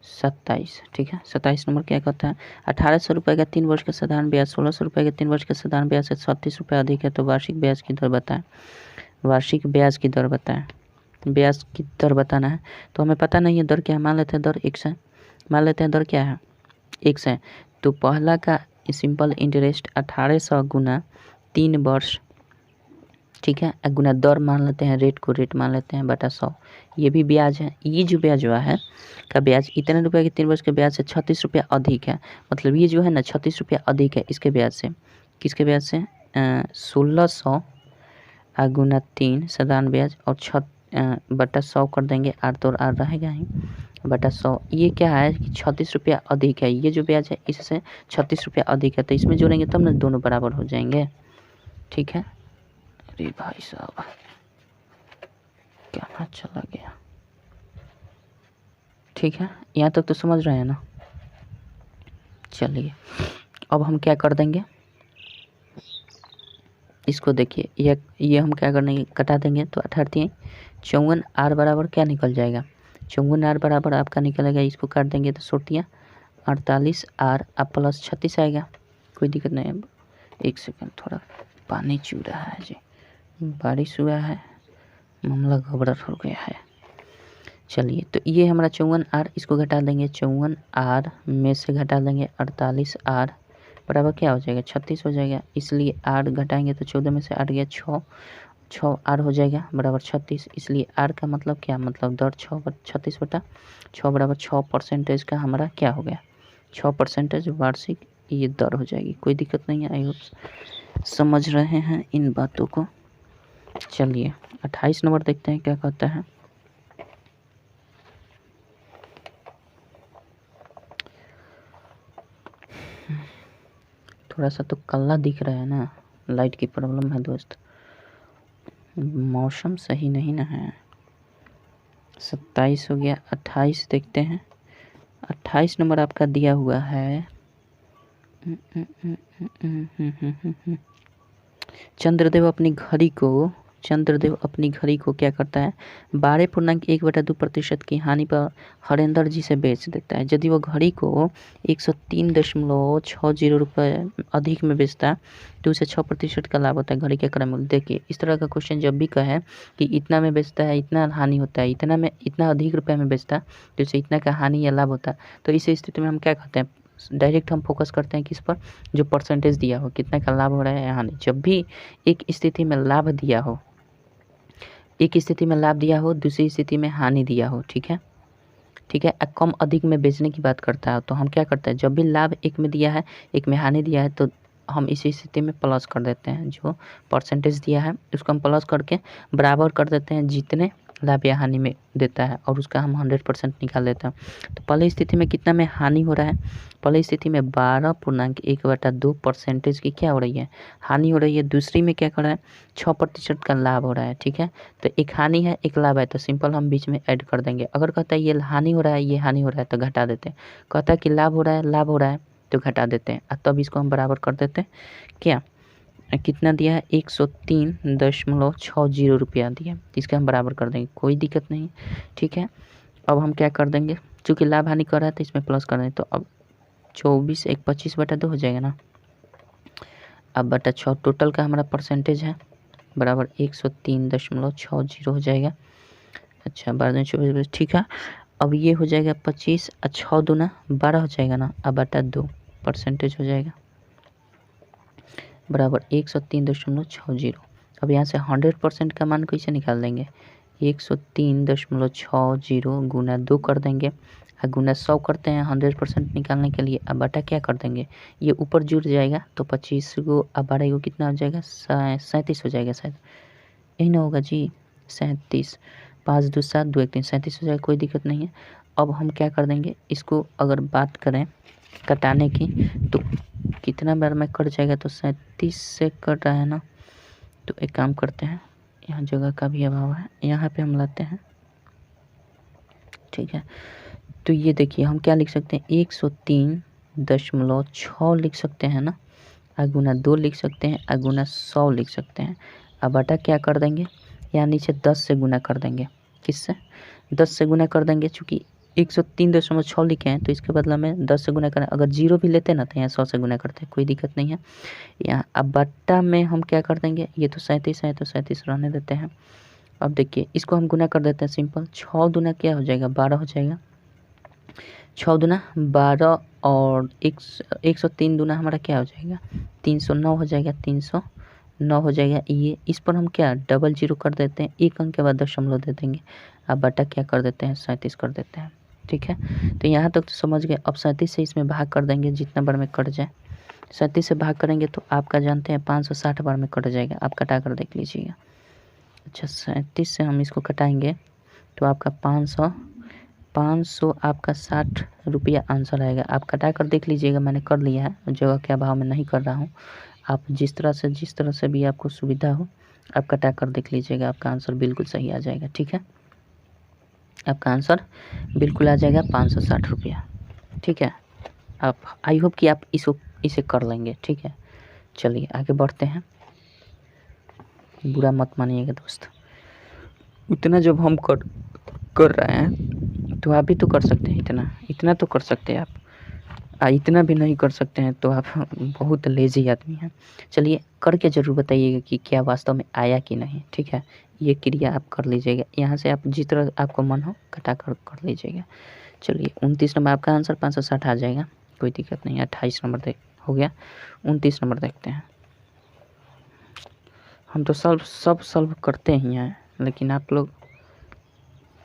27, ठीक है। 27 नंबर क्या कहता है, 1800 रुपये का 3 वर्ष का साधारण ब्याज 1600 रुपये का 3 वर्ष का साधारण ब्याज से 36 रुपये अधिक है, तो वार्षिक ब्याज की दर बताएं। वार्षिक ब्याज की दर बताएं, ब्याज की दर बताना है। तो हमें पता नहीं है दर क्या है, मान लेते हैं दर 1 है, मान लेते हैं दर क्या है 1 है। तो पहला का सिंपल इंटरेस्ट 1800 गुना 3 वर्ष ठीक है। गुना दर मान लेते हैं, रेट को रेट मान लेते हैं, बटा 100। ये भी ब्याज है। ये जो ब्याज हुआ है का ब्याज इतने रुपये के 3 वर्ष के ब्याज से 36 रुपया अधिक है। मतलब ये जो है ना 36 रुपया अधिक है इसके ब्याज से। किसके ब्याज से? 1600 गुना 3 साधारण ब्याज और बटा 100 कर देंगे, आर तो आर रहेगा ही, बटा 100। ये क्या है कि 36 रुपया अधिक है। ये जो ब्याज है इससे 36 रुपया अधिक है, तो इसमें जोड़ेंगे तब ना दोनों बराबर हो जाएंगे। ठीक है। अरे भाई साहब क्या ना चला गया। ठीक है, यहाँ तक तो समझ रहे हैं ना। चलिए अब हम क्या कर देंगे, इसको देखिए, ये हम क्या कर देंगे, कटा देंगे तो 58 54 आर बराबर क्या निकल जाएगा, 54 आर बराबर आपका निकलेगा, इसको काट देंगे तो 48 आर अब प्लस 36 आएगा। कोई दिक्कत नहीं है। एक सेकंड, थोड़ा पानी चू रहा है जी, बारिश हुआ है, मामला घबरा हो गया है। चलिए तो ये हमारा 54 आर, इसको घटा देंगे, 54 आर में से घटा देंगे 48 आर बराबर क्या हो जाएगा, 36 हो जाएगा। इसलिए आर घटाएंगे तो 14 में से 8 गया 6 आर हो जाएगा बराबर 36। इसलिए आर का मतलब क्या, मतलब दर 36 बटा 6 बराबर 6% का हमारा क्या हो गया, 6% वार्षिक ये दर हो जाएगी। कोई दिक्कत नहीं है। आई होप समझ रहे हैं इन बातों को। चलिए 28 नंबर देखते हैं क्या कहता है। थोड़ा सा तो काला दिख रहा है ना, लाइट की प्रॉब्लम है दोस्त, मौसम सही नहीं ना है। 27 हो गया, 28 देखते हैं। 28 नंबर आपका दिया हुआ है चंद्रदेव अपनी घड़ी को क्या करता है, 12.1/2% की हानि पर हरेंद्र जी से बेच देता है। यदि वो घड़ी को 103.60 रुपये अधिक में बेचता है तो उसे 6% का लाभ होता है घड़ी के क्रय मूल्य। देखिए इस तरह का क्वेश्चन जब भी कहे कि इतना में बेचता है इतना हानि होता है, इतना अधिक रुपये में बेचता है तो उसे इतना का हानि या लाभ होता है, तो इस स्थिति में हम क्या कहते हैं, डायरेक्ट हम फोकस करते हैं किस पर, जो परसेंटेज दिया हो, कितना का लाभ हो रहा है या हानि। जब भी एक स्थिति में लाभ दिया हो, दूसरी स्थिति में हानि दिया हो, ठीक है, कम अधिक में बेचने की बात करता है, तो हम क्या करते हैं, जब भी लाभ एक में दिया है एक में हानि दिया है तो हम इसी स्थिति में प्लस कर देते हैं, जो परसेंटेज दिया है उसको हम प्लस करके बराबर कर देते हैं जितने लाभ या हानि में देता है, और उसका हम 100% निकाल देते हैं। तो पहली स्थिति में कितना में हानि हो रहा है, पहली स्थिति में 12.1/2% की क्या हो रही है, हानि हो रही है। दूसरी में क्या कर रहा है, 6% का लाभ हो रहा है। ठीक है, तो एक हानि है एक लाभ है, तो सिंपल हम बीच में ऐड कर देंगे। अगर कहता है ये हानि हो रहा है ये हानि हो रहा है तो घटा देते हैं, कहता है कि लाभ हो रहा है तो घटा देते हैं, तब इसको हम बराबर कर देते हैं। क्या कितना दिया है, 103.60 रुपया दिया, इसका हम बराबर कर देंगे, कोई दिक्कत नहीं। ठीक है, अब हम क्या कर देंगे, चूँकि लाभ हानि कर रहा है तो इसमें प्लस कर देंगे, तो अब 24 1 25/2 हो जाएगा ना। अब बटा 6 टोटल का हमारा परसेंटेज है बराबर 103.60 हो जाएगा। अच्छा 12 24, ठीक है। अब ये हो जाएगा 25 और 6 दूना 12 हो जाएगा ना, अब बटा 2 परसेंटेज हो जाएगा बराबर 103.60। अब यहाँ से 100% का मान कैसे निकाल देंगे, 103.60 गुना 2 कर देंगे, और गुना 100 करते हैं 100% निकालने के लिए। अब बटा क्या कर देंगे, ये ऊपर जुड़ जाएगा तो 25 को अब 12 को कितना हो जाएगा, 37 हो जाएगा शायद, यही ना होगा जी, 37, 5 2 7 2 1 3, 37 हो जाएगा, कोई दिक्कत नहीं है। अब हम क्या कर देंगे, इसको अगर बात करें कटाने की तो कितना बार में कट जाएगा, तो 37 से कट रहा है ना, तो एक काम करते हैं, यहाँ जगह का भी अभाव है, यहाँ पे हम लाते हैं। ठीक है, तो ये देखिए हम क्या लिख सकते हैं, 103.6 लिख सकते हैं ना, गुना 2 लिख सकते हैं, गुना 100 लिख सकते हैं। अब बटा क्या कर देंगे, यहाँ नीचे 10 से गुना कर देंगे, किससे, 10 से गुना कर देंगे, चूँकि 103.6 लिखे हैं तो इसके बदला में 10 से गुना करें, अगर 0 भी लेते ना तो यहाँ 100 से गुना करते हैं, कोई दिक्कत नहीं है। यहाँ अब बट्टा में हम क्या कर देंगे, ये तो 37 है तो 37 रहने देते हैं। अब देखिए इसको हम गुना कर देते हैं सिंपल, 6 दूना क्या हो जाएगा, 12 हो जाएगा, 6 दूना 12 और 103 दूना हमारा क्या हो जाएगा, 309 हो जाएगा, 309 9 हो जाएगा। ये इस पर हम क्या डबल जीरो कर देते हैं, 1 अंक के बाद दशमलव दे देंगे। अब बटा क्या कर देते हैं 37 कर देते हैं। ठीक है, तो यहाँ तक तो समझ गए। अब 37 से इसमें भाग कर देंगे जितना बार में कट जाए। 37 से भाग करेंगे तो आपका जानते हैं 560 बार में कट जाएगा। आप कटा कर देख लीजिएगा। अच्छा 37 से हम इसको कटाएंगे तो आपका 500 आपका 60 रुपया आंसर आएगा। आप कटा कर देख लीजिएगा, मैंने कर लिया है, जगह के अभाव में नहीं कर रहा हूँ। आप जिस तरह से भी आपको सुविधा हो आप कटा कर देख लीजिएगा, आपका आंसर बिल्कुल सही आ जाएगा। ठीक है, आपका आंसर बिल्कुल आ जाएगा 560 रुपया। ठीक है, आप आई होप कि आप इसे कर लेंगे। ठीक है, चलिए आगे बढ़ते हैं। बुरा मत मानिएगा दोस्त, इतना जब हम कर रहे हैं तो आप भी तो कर सकते हैं। इतना तो कर सकते हैं आप। इतना भी नहीं कर सकते हैं तो आप बहुत लेजी आदमी हैं। चलिए करके ज़रूर बताइएगा कि क्या वास्तव में आया कि नहीं। ठीक है, ये क्रिया आप कर लीजिएगा। यहाँ से आप जिस तरह आपको मन हो कटा कर लीजिएगा। चलिए 29 नंबर आपका आंसर 560 आ जाएगा, कोई दिक्कत नहीं है। 28 नंबर हो गया। 29 नंबर देखते हैं। हम तो सब सॉल्व करते ही हैं, लेकिन आप लोग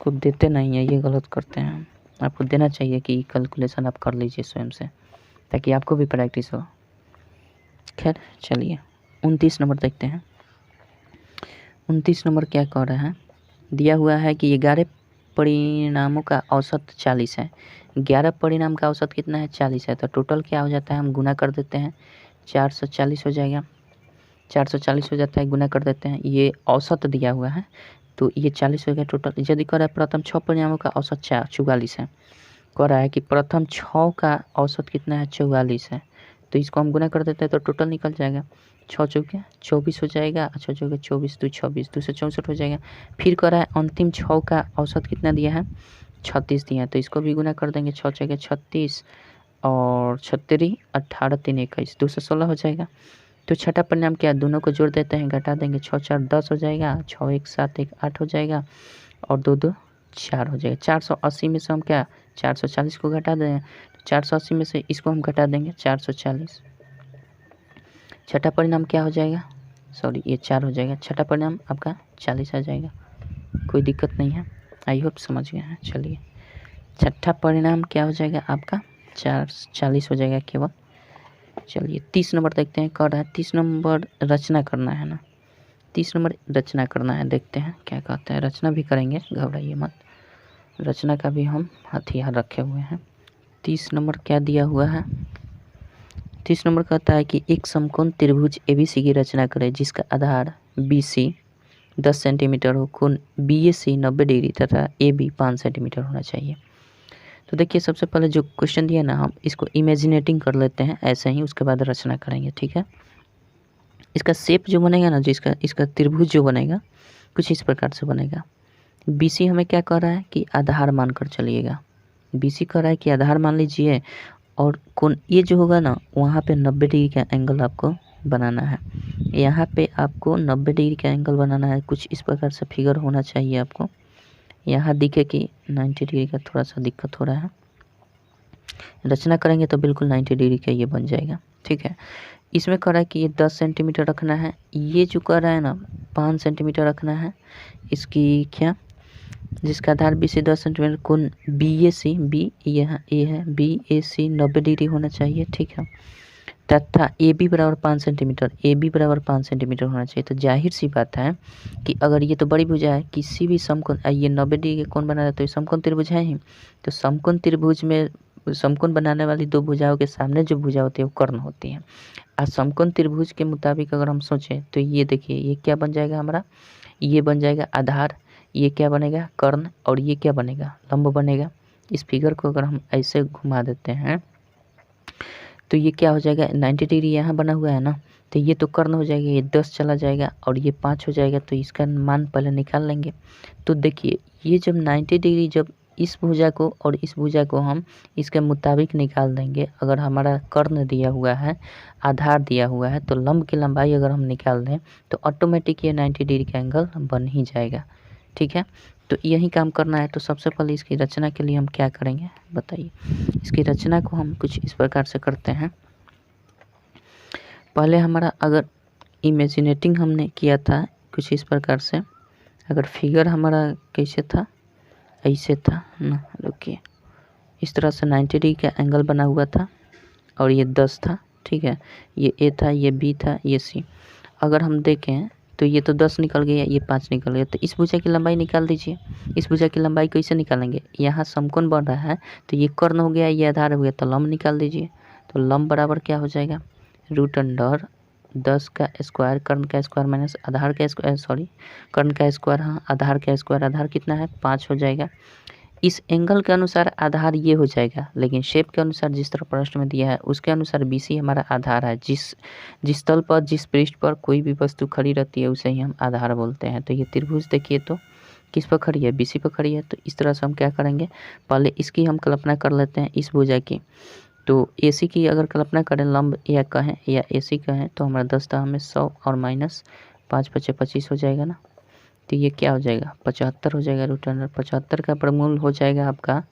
को देते नहीं हैं, ये गलत करते हैं। आपको देना चाहिए कि कैलकुलेशन आप कर लीजिए स्वयं से, ताकि आपको भी प्रैक्टिस हो। खैर चलिए 29 नंबर देखते हैं। 29 नंबर क्या कह रहा है, दिया हुआ है कि 11 परिणामों का औसत 40 है। 11 परिणाम का औसत कितना है 40 है, तो टोटल क्या हो जाता है हम गुना कर देते हैं, 440 हो जाएगा। 440 हो जाता है, गुना कर देते हैं। ये औसत दिया हुआ है तो ये 40 हो गया टोटल। यदि कह रहा है प्रथम 6 परिणामों का औसत 44 है, कह रहा है कि प्रथम 6 का औसत कितना है 44 है, तो इसको हम गुना कर देते हैं तो टोटल निकल जाएगा। 6 चौके 24 हो जाएगा, 6 चौके 24 2 26 264 हो जाएगा। फिर कह रहा है अंतिम 6 का औसत कितना दिया है 36 दिया है, तो इसको भी गुना कर देंगे। 6 चौके 36 और 36 18 3 21 216 हो जाएगा। तो छठा परिणाम क्या, दोनों को जोड़ देते हैं, घटा देंगे। 6 4 10 हो जाएगा, 6 1 7 1 8 हो जाएगा और 2 2 4 हो जाएगा। 480 में से हम क्या 440 को घटा दें, 480 में से इसको हम घटा देंगे 440। छठा परिणाम क्या हो जाएगा, सॉरी ये 4 हो जाएगा। छठा परिणाम आपका 40 आ जाएगा, कोई दिक्कत नहीं है। आई होप समझ गए हैं। चलिए छठा परिणाम क्या हो जाएगा आपका 40 हो जाएगा केवल। चलिए 30 नंबर देखते हैं। कह रहा है 30 नंबर रचना करना है ना, 30 नंबर रचना करना है। देखते हैं क्या कहते हैं, रचना भी करेंगे, घबराइए मत, रचना का भी हम हथियार रखे हुए हैं। 30 नंबर क्या दिया हुआ है, 30 नंबर कहता है कि एक समकोण त्रिभुज ABC की रचना करें जिसका आधार BC 10 सेंटीमीटर हो, कोण BAC 90 डिग्री तथा AB 5 सेंटीमीटर होना चाहिए। तो देखिए सबसे पहले जो क्वेश्चन दिया ना, हम इसको इमेजिनेटिंग कर लेते हैं ऐसे ही, उसके बाद रचना करेंगे। ठीक है, इसका शेप जो बनेगा ना, जिसका इसका त्रिभुज जो बनेगा कुछ इस प्रकार से बनेगा। BC हमें क्या कह रहा है कि आधार मानकर चलिएगा। BC कह रहा है कि आधार मान लीजिए, और कोण ये जो होगा ना वहाँ पे 90 डिग्री का एंगल आपको बनाना है। यहाँ पे आपको 90 डिग्री का एंगल बनाना है। कुछ इस प्रकार से फिगर होना चाहिए आपको। यहाँ दिखे कि 90 डिग्री का थोड़ा सा दिक्कत हो रहा है, रचना करेंगे तो बिल्कुल 90 डिग्री का ये बन जाएगा। ठीक है, इसमें कह रहा है कि ये 10 सेंटीमीटर रखना है, ये जो कह रहा है ना 5 सेंटीमीटर रखना है। इसकी क्या, जिसका आधार BC 10 सेंटीमीटर, कोण BAC B यहाँ A है, BAC 90 डिग्री होना चाहिए। ठीक है, तथा AB बराबर 5 सेंटीमीटर, AB बराबर 5 सेंटीमीटर होना चाहिए। तो जाहिर सी बात है कि अगर ये तो बड़ी भुजा है, किसी भी समकोण, ये 90 डिग्री के कोण बना रहा है तो ये समकोण त्रिभुज है ही। तो समकोण त्रिभुज में समकोण बनाने वाली दो भुजाओं के सामने जो भुजा होती है वो कर्ण होती है। और समकोण त्रिभुज के मुताबिक अगर हम सोचें तो ये देखिए ये क्या बन जाएगा हमारा, ये बन जाएगा आधार, ये क्या बनेगा कर्ण, और ये क्या बनेगा लंब बनेगा। इस फिगर को अगर हम ऐसे घुमा देते हैं तो ये क्या हो जाएगा 90 डिग्री यहाँ बना हुआ है ना, तो ये तो कर्ण हो जाएगा, ये 10 चला जाएगा और ये 5 हो जाएगा। तो इसका मान पहले निकाल लेंगे। तो देखिए ये जब 90 डिग्री जब इस भुजा को और इस भुजा को हम इसके मुताबिक निकाल देंगे, अगर हमारा कर्ण दिया हुआ है आधार दिया हुआ है, तो लंब की लंबाई अगर हम निकाल दें तो ऑटोमेटिक ये 90 डिग्री का एंगल बन ही जाएगा। ठीक है, तो यही काम करना है। तो सबसे पहले इसकी रचना के लिए हम क्या करेंगे बताइए। इसकी रचना को हम कुछ इस प्रकार से करते हैं। पहले हमारा अगर इमेजिनेटिंग हमने किया था कुछ इस प्रकार से। अगर फिगर हमारा कैसे था, ऐसे था ना, रुकिए, इस तरह से 90 डिग्री का एंगल बना हुआ था और ये 10 था, ठीक है। ये ए था, ये बी था, ये सी। अगर हम देखें तो ये तो 10 निकल गया, ये 5 निकल गया, तो इस भुजा की लंबाई निकाल दीजिए। इस भुजा की लंबाई कैसे निकालेंगे, यहाँ समकोण बन रहा है तो ये कर्ण हो गया, ये आधार हो गया, तो लंब निकाल दीजिए। तो लंब बराबर क्या हो जाएगा, √10 का स्क्वायर कर्ण का स्क्वायर माइनस आधार का स्क्वायर, सॉरी कर्ण का स्क्वायर, हाँ आधार का स्क्वायर। आधार कितना है, 5 हो जाएगा। इस एंगल के अनुसार आधार ये हो जाएगा, लेकिन शेप के अनुसार जिस तरह प्रश्न में दिया है उसके अनुसार BC हमारा आधार है। जिस तल पर, जिस पृष्ठ पर कोई भी वस्तु खड़ी रहती है उसे ही हम आधार बोलते हैं। तो ये त्रिभुज देखिए तो किस पर खड़ी है, BC पर खड़ी है। तो इस तरह से हम क्या करेंगे, पहले इसकी हम कल्पना कर लेते हैं, इस भुजा की। तो AC की अगर कल्पना करें, लंब या कहें या AC कहें, तो हमारा 10 था, हमें 100 और माइनस 5 × 25 हो जाएगा ना। तो ये क्या हो जाएगा, 75 हो जाएगा। √75 का वर्गमूल हो जाएगा आपका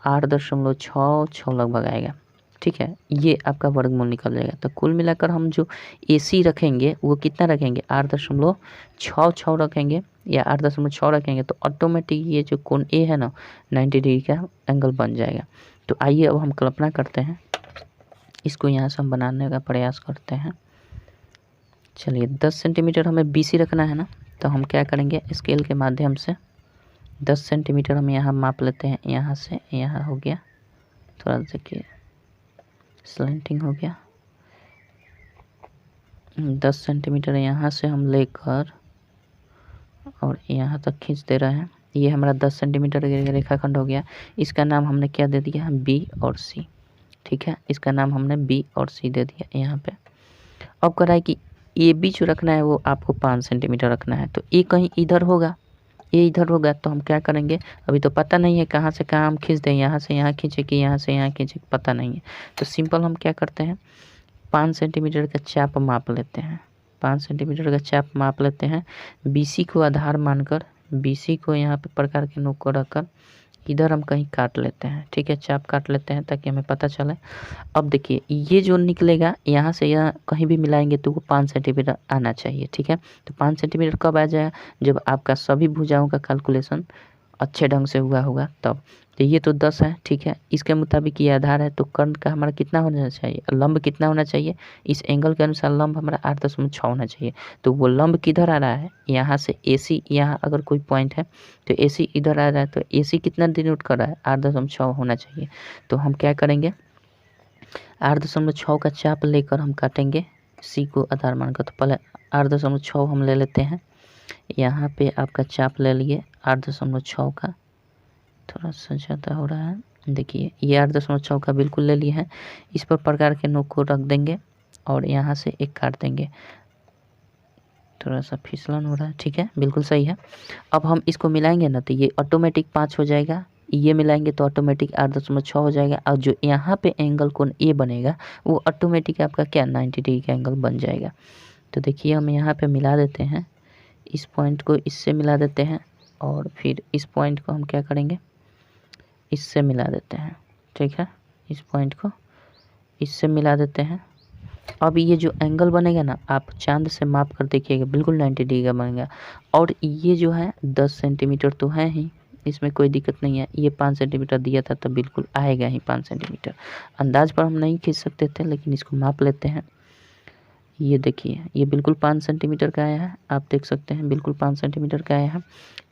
8.66 लगभग आएगा, ठीक है। ये आपका वर्गमूल निकल जाएगा। तो कुल मिलाकर हम जो AC रखेंगे वो कितना रखेंगे, 8.66 रखेंगे या 8.6 रखेंगे, तो ऑटोमेटिक ये जो कोण A है ना, 90 डिग्री का एंगल बन जाएगा। तो आइए अब हम कल्पना करते हैं, इसको यहाँ से हम बनाने का प्रयास करते हैं। चलिए 10 सेंटीमीटर हमें BC रखना है ना, तो हम क्या करेंगे, स्केल के माध्यम से 10 सेंटीमीटर हम यहाँ माप लेते हैं। यहाँ से यहाँ हो गया, थोड़ा देखिए स्लैंटिंग हो गया। 10 सेंटीमीटर यहाँ से हम लेकर और यहाँ तक खींच दे रहे हैं। ये हमारा 10 सेंटीमीटर का रेखाखंड हो गया। इसका नाम हमने क्या दे दिया है, B और C, ठीक है। इसका नाम हमने B और C दे दिया यहाँ पे। अब कह रहा है कि AB जो रखना है वो आपको 5 सेंटीमीटर रखना है। तो A कहीं इधर होगा, ये इधर होगा, तो हम क्या करेंगे, अभी तो पता नहीं है कहाँ से कहाँ हम खींच दें, यहाँ से यहाँ खींचे कि यहाँ से यहाँ खींचे, पता नहीं है। तो सिंपल हम क्या करते हैं, 5 सेंटीमीटर का चाप माप लेते हैं। 5 सेंटीमीटर का चाप माप लेते हैं। BC को आधार मानकर, BC को यहाँ पे प्रकार के नोक को रखकर इधर हम कहीं काट लेते हैं, ठीक है। चाप काट लेते हैं ताकि हमें पता चले। अब देखिए ये जो निकलेगा यहाँ से यहाँ कहीं भी मिलाएंगे तो वो 5 सेंटीमीटर आना चाहिए, ठीक है। तो 5 सेंटीमीटर कब आ जाएगा, जब आपका सभी भुजाओं का कैलकुलेशन अच्छे ढंग से हुआ होगा तब। तो ये तो 10 है, ठीक है। इसके मुताबिक ये आधार है, तो कर्ण का हमारा कितना होना चाहिए, लंब कितना होना चाहिए, इस एंगल के अनुसार लंब हमारा 8.6 होना चाहिए। तो वो लंब किधर आ रहा है, यहाँ से AC, यहाँ अगर कोई पॉइंट है तो AC इधर आ रहा है, तो AC कितना डिनोट कर रहा है, 8.6 होना चाहिए। तो हम क्या करेंगे, 8.6 का चाप लेकर हम काटेंगे C को आधार मानकर। तो पहले 8.6 हम ले लेते हैं, यहाँ पे आपका चाप ले लिए 8.6 का, थोड़ा सा ज़्यादा हो रहा है, देखिए ये 8.6 का बिल्कुल ले लिए हैं। इस पर प्रकार के नोक को रख देंगे और यहाँ से एक काट देंगे, थोड़ा सा फिसलन हो रहा है, ठीक है, बिल्कुल सही है। अब हम इसको मिलाएंगे ना तो ये ऑटोमेटिक 5 हो जाएगा, ये मिलाएंगे तो ऑटोमेटिक 8.6 हो जाएगा। और जो यहाँ पे एंगल कोण A बनेगा वो ऑटोमेटिक आपका क्या 90 डिग्री का एंगल बन जाएगा। तो देखिए हम यहाँ पे मिला देते हैं, इस पॉइंट को इससे मिला देते हैं और फिर इस पॉइंट को हम क्या करेंगे, इससे मिला देते हैं, ठीक है। इस पॉइंट को इससे मिला देते हैं। अब ये जो एंगल बनेगा ना, आप चांद से माप कर देखिएगा, बिल्कुल 90 डिग्री का बनेगा। और ये जो है 10 सेंटीमीटर तो है ही, इसमें कोई दिक्कत नहीं है। ये 5 सेंटीमीटर दिया था तो बिल्कुल आएगा ही 5 सेंटीमीटर। अंदाज पर हम नहीं खींच सकते थे, लेकिन इसको माप लेते हैं। ये देखिए ये बिल्कुल 5 सेंटीमीटर का आया है, आप देख सकते हैं बिल्कुल 5 सेंटीमीटर का आया है।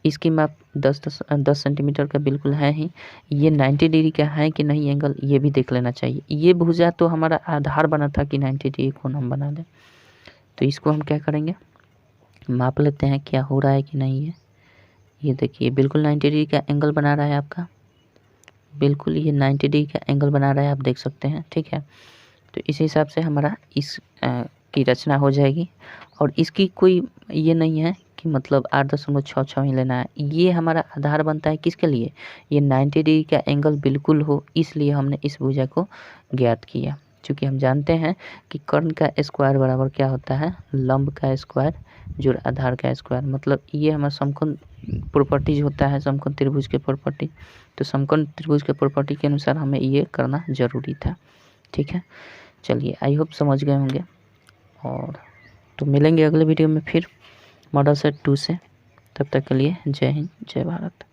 इसकी माप 10 सेंटीमीटर का बिल्कुल है ही। ये 90 डिग्री का है कि नहीं एंगल, ये भी देख लेना चाहिए। ये भुजा तो हमारा आधार बना था कि 90 डिग्री कोण हम बना दें। तो इसको हम क्या करेंगे, माप लेते हैं क्या हो रहा है कि नहीं है। ये देखिए बिल्कुल 90 डिग्री का एंगल बना रहा है आपका, बिल्कुल ये 90 डिग्री का एंगल बना रहा है, आप देख सकते हैं, ठीक है। तो इस हिसाब से हमारा इस की रचना हो जाएगी। और इसकी कोई ये नहीं है कि मतलब 8.66 ही लेना है। ये हमारा आधार बनता है किसके लिए, ये 90 डिग्री का एंगल बिल्कुल हो, इसलिए हमने इस भुजा को ज्ञात किया। क्योंकि हम जानते हैं कि कर्ण का स्क्वायर बराबर क्या होता है, लंब का स्क्वायर जो आधार का स्क्वायर। मतलब ये हमारा समकोण प्रॉपर्टीज होता है, समकोण त्रिभुज के प्रॉपर्टी। तो समकोण त्रिभुज के प्रॉपर्टी के अनुसार हमें ये करना जरूरी था, ठीक है। चलिए आई होप समझ गए होंगे। और तो मिलेंगे अगले वीडियो में फिर मॉडल सेट 2 से। तब तक के लिए जय हिंद, जय भारत।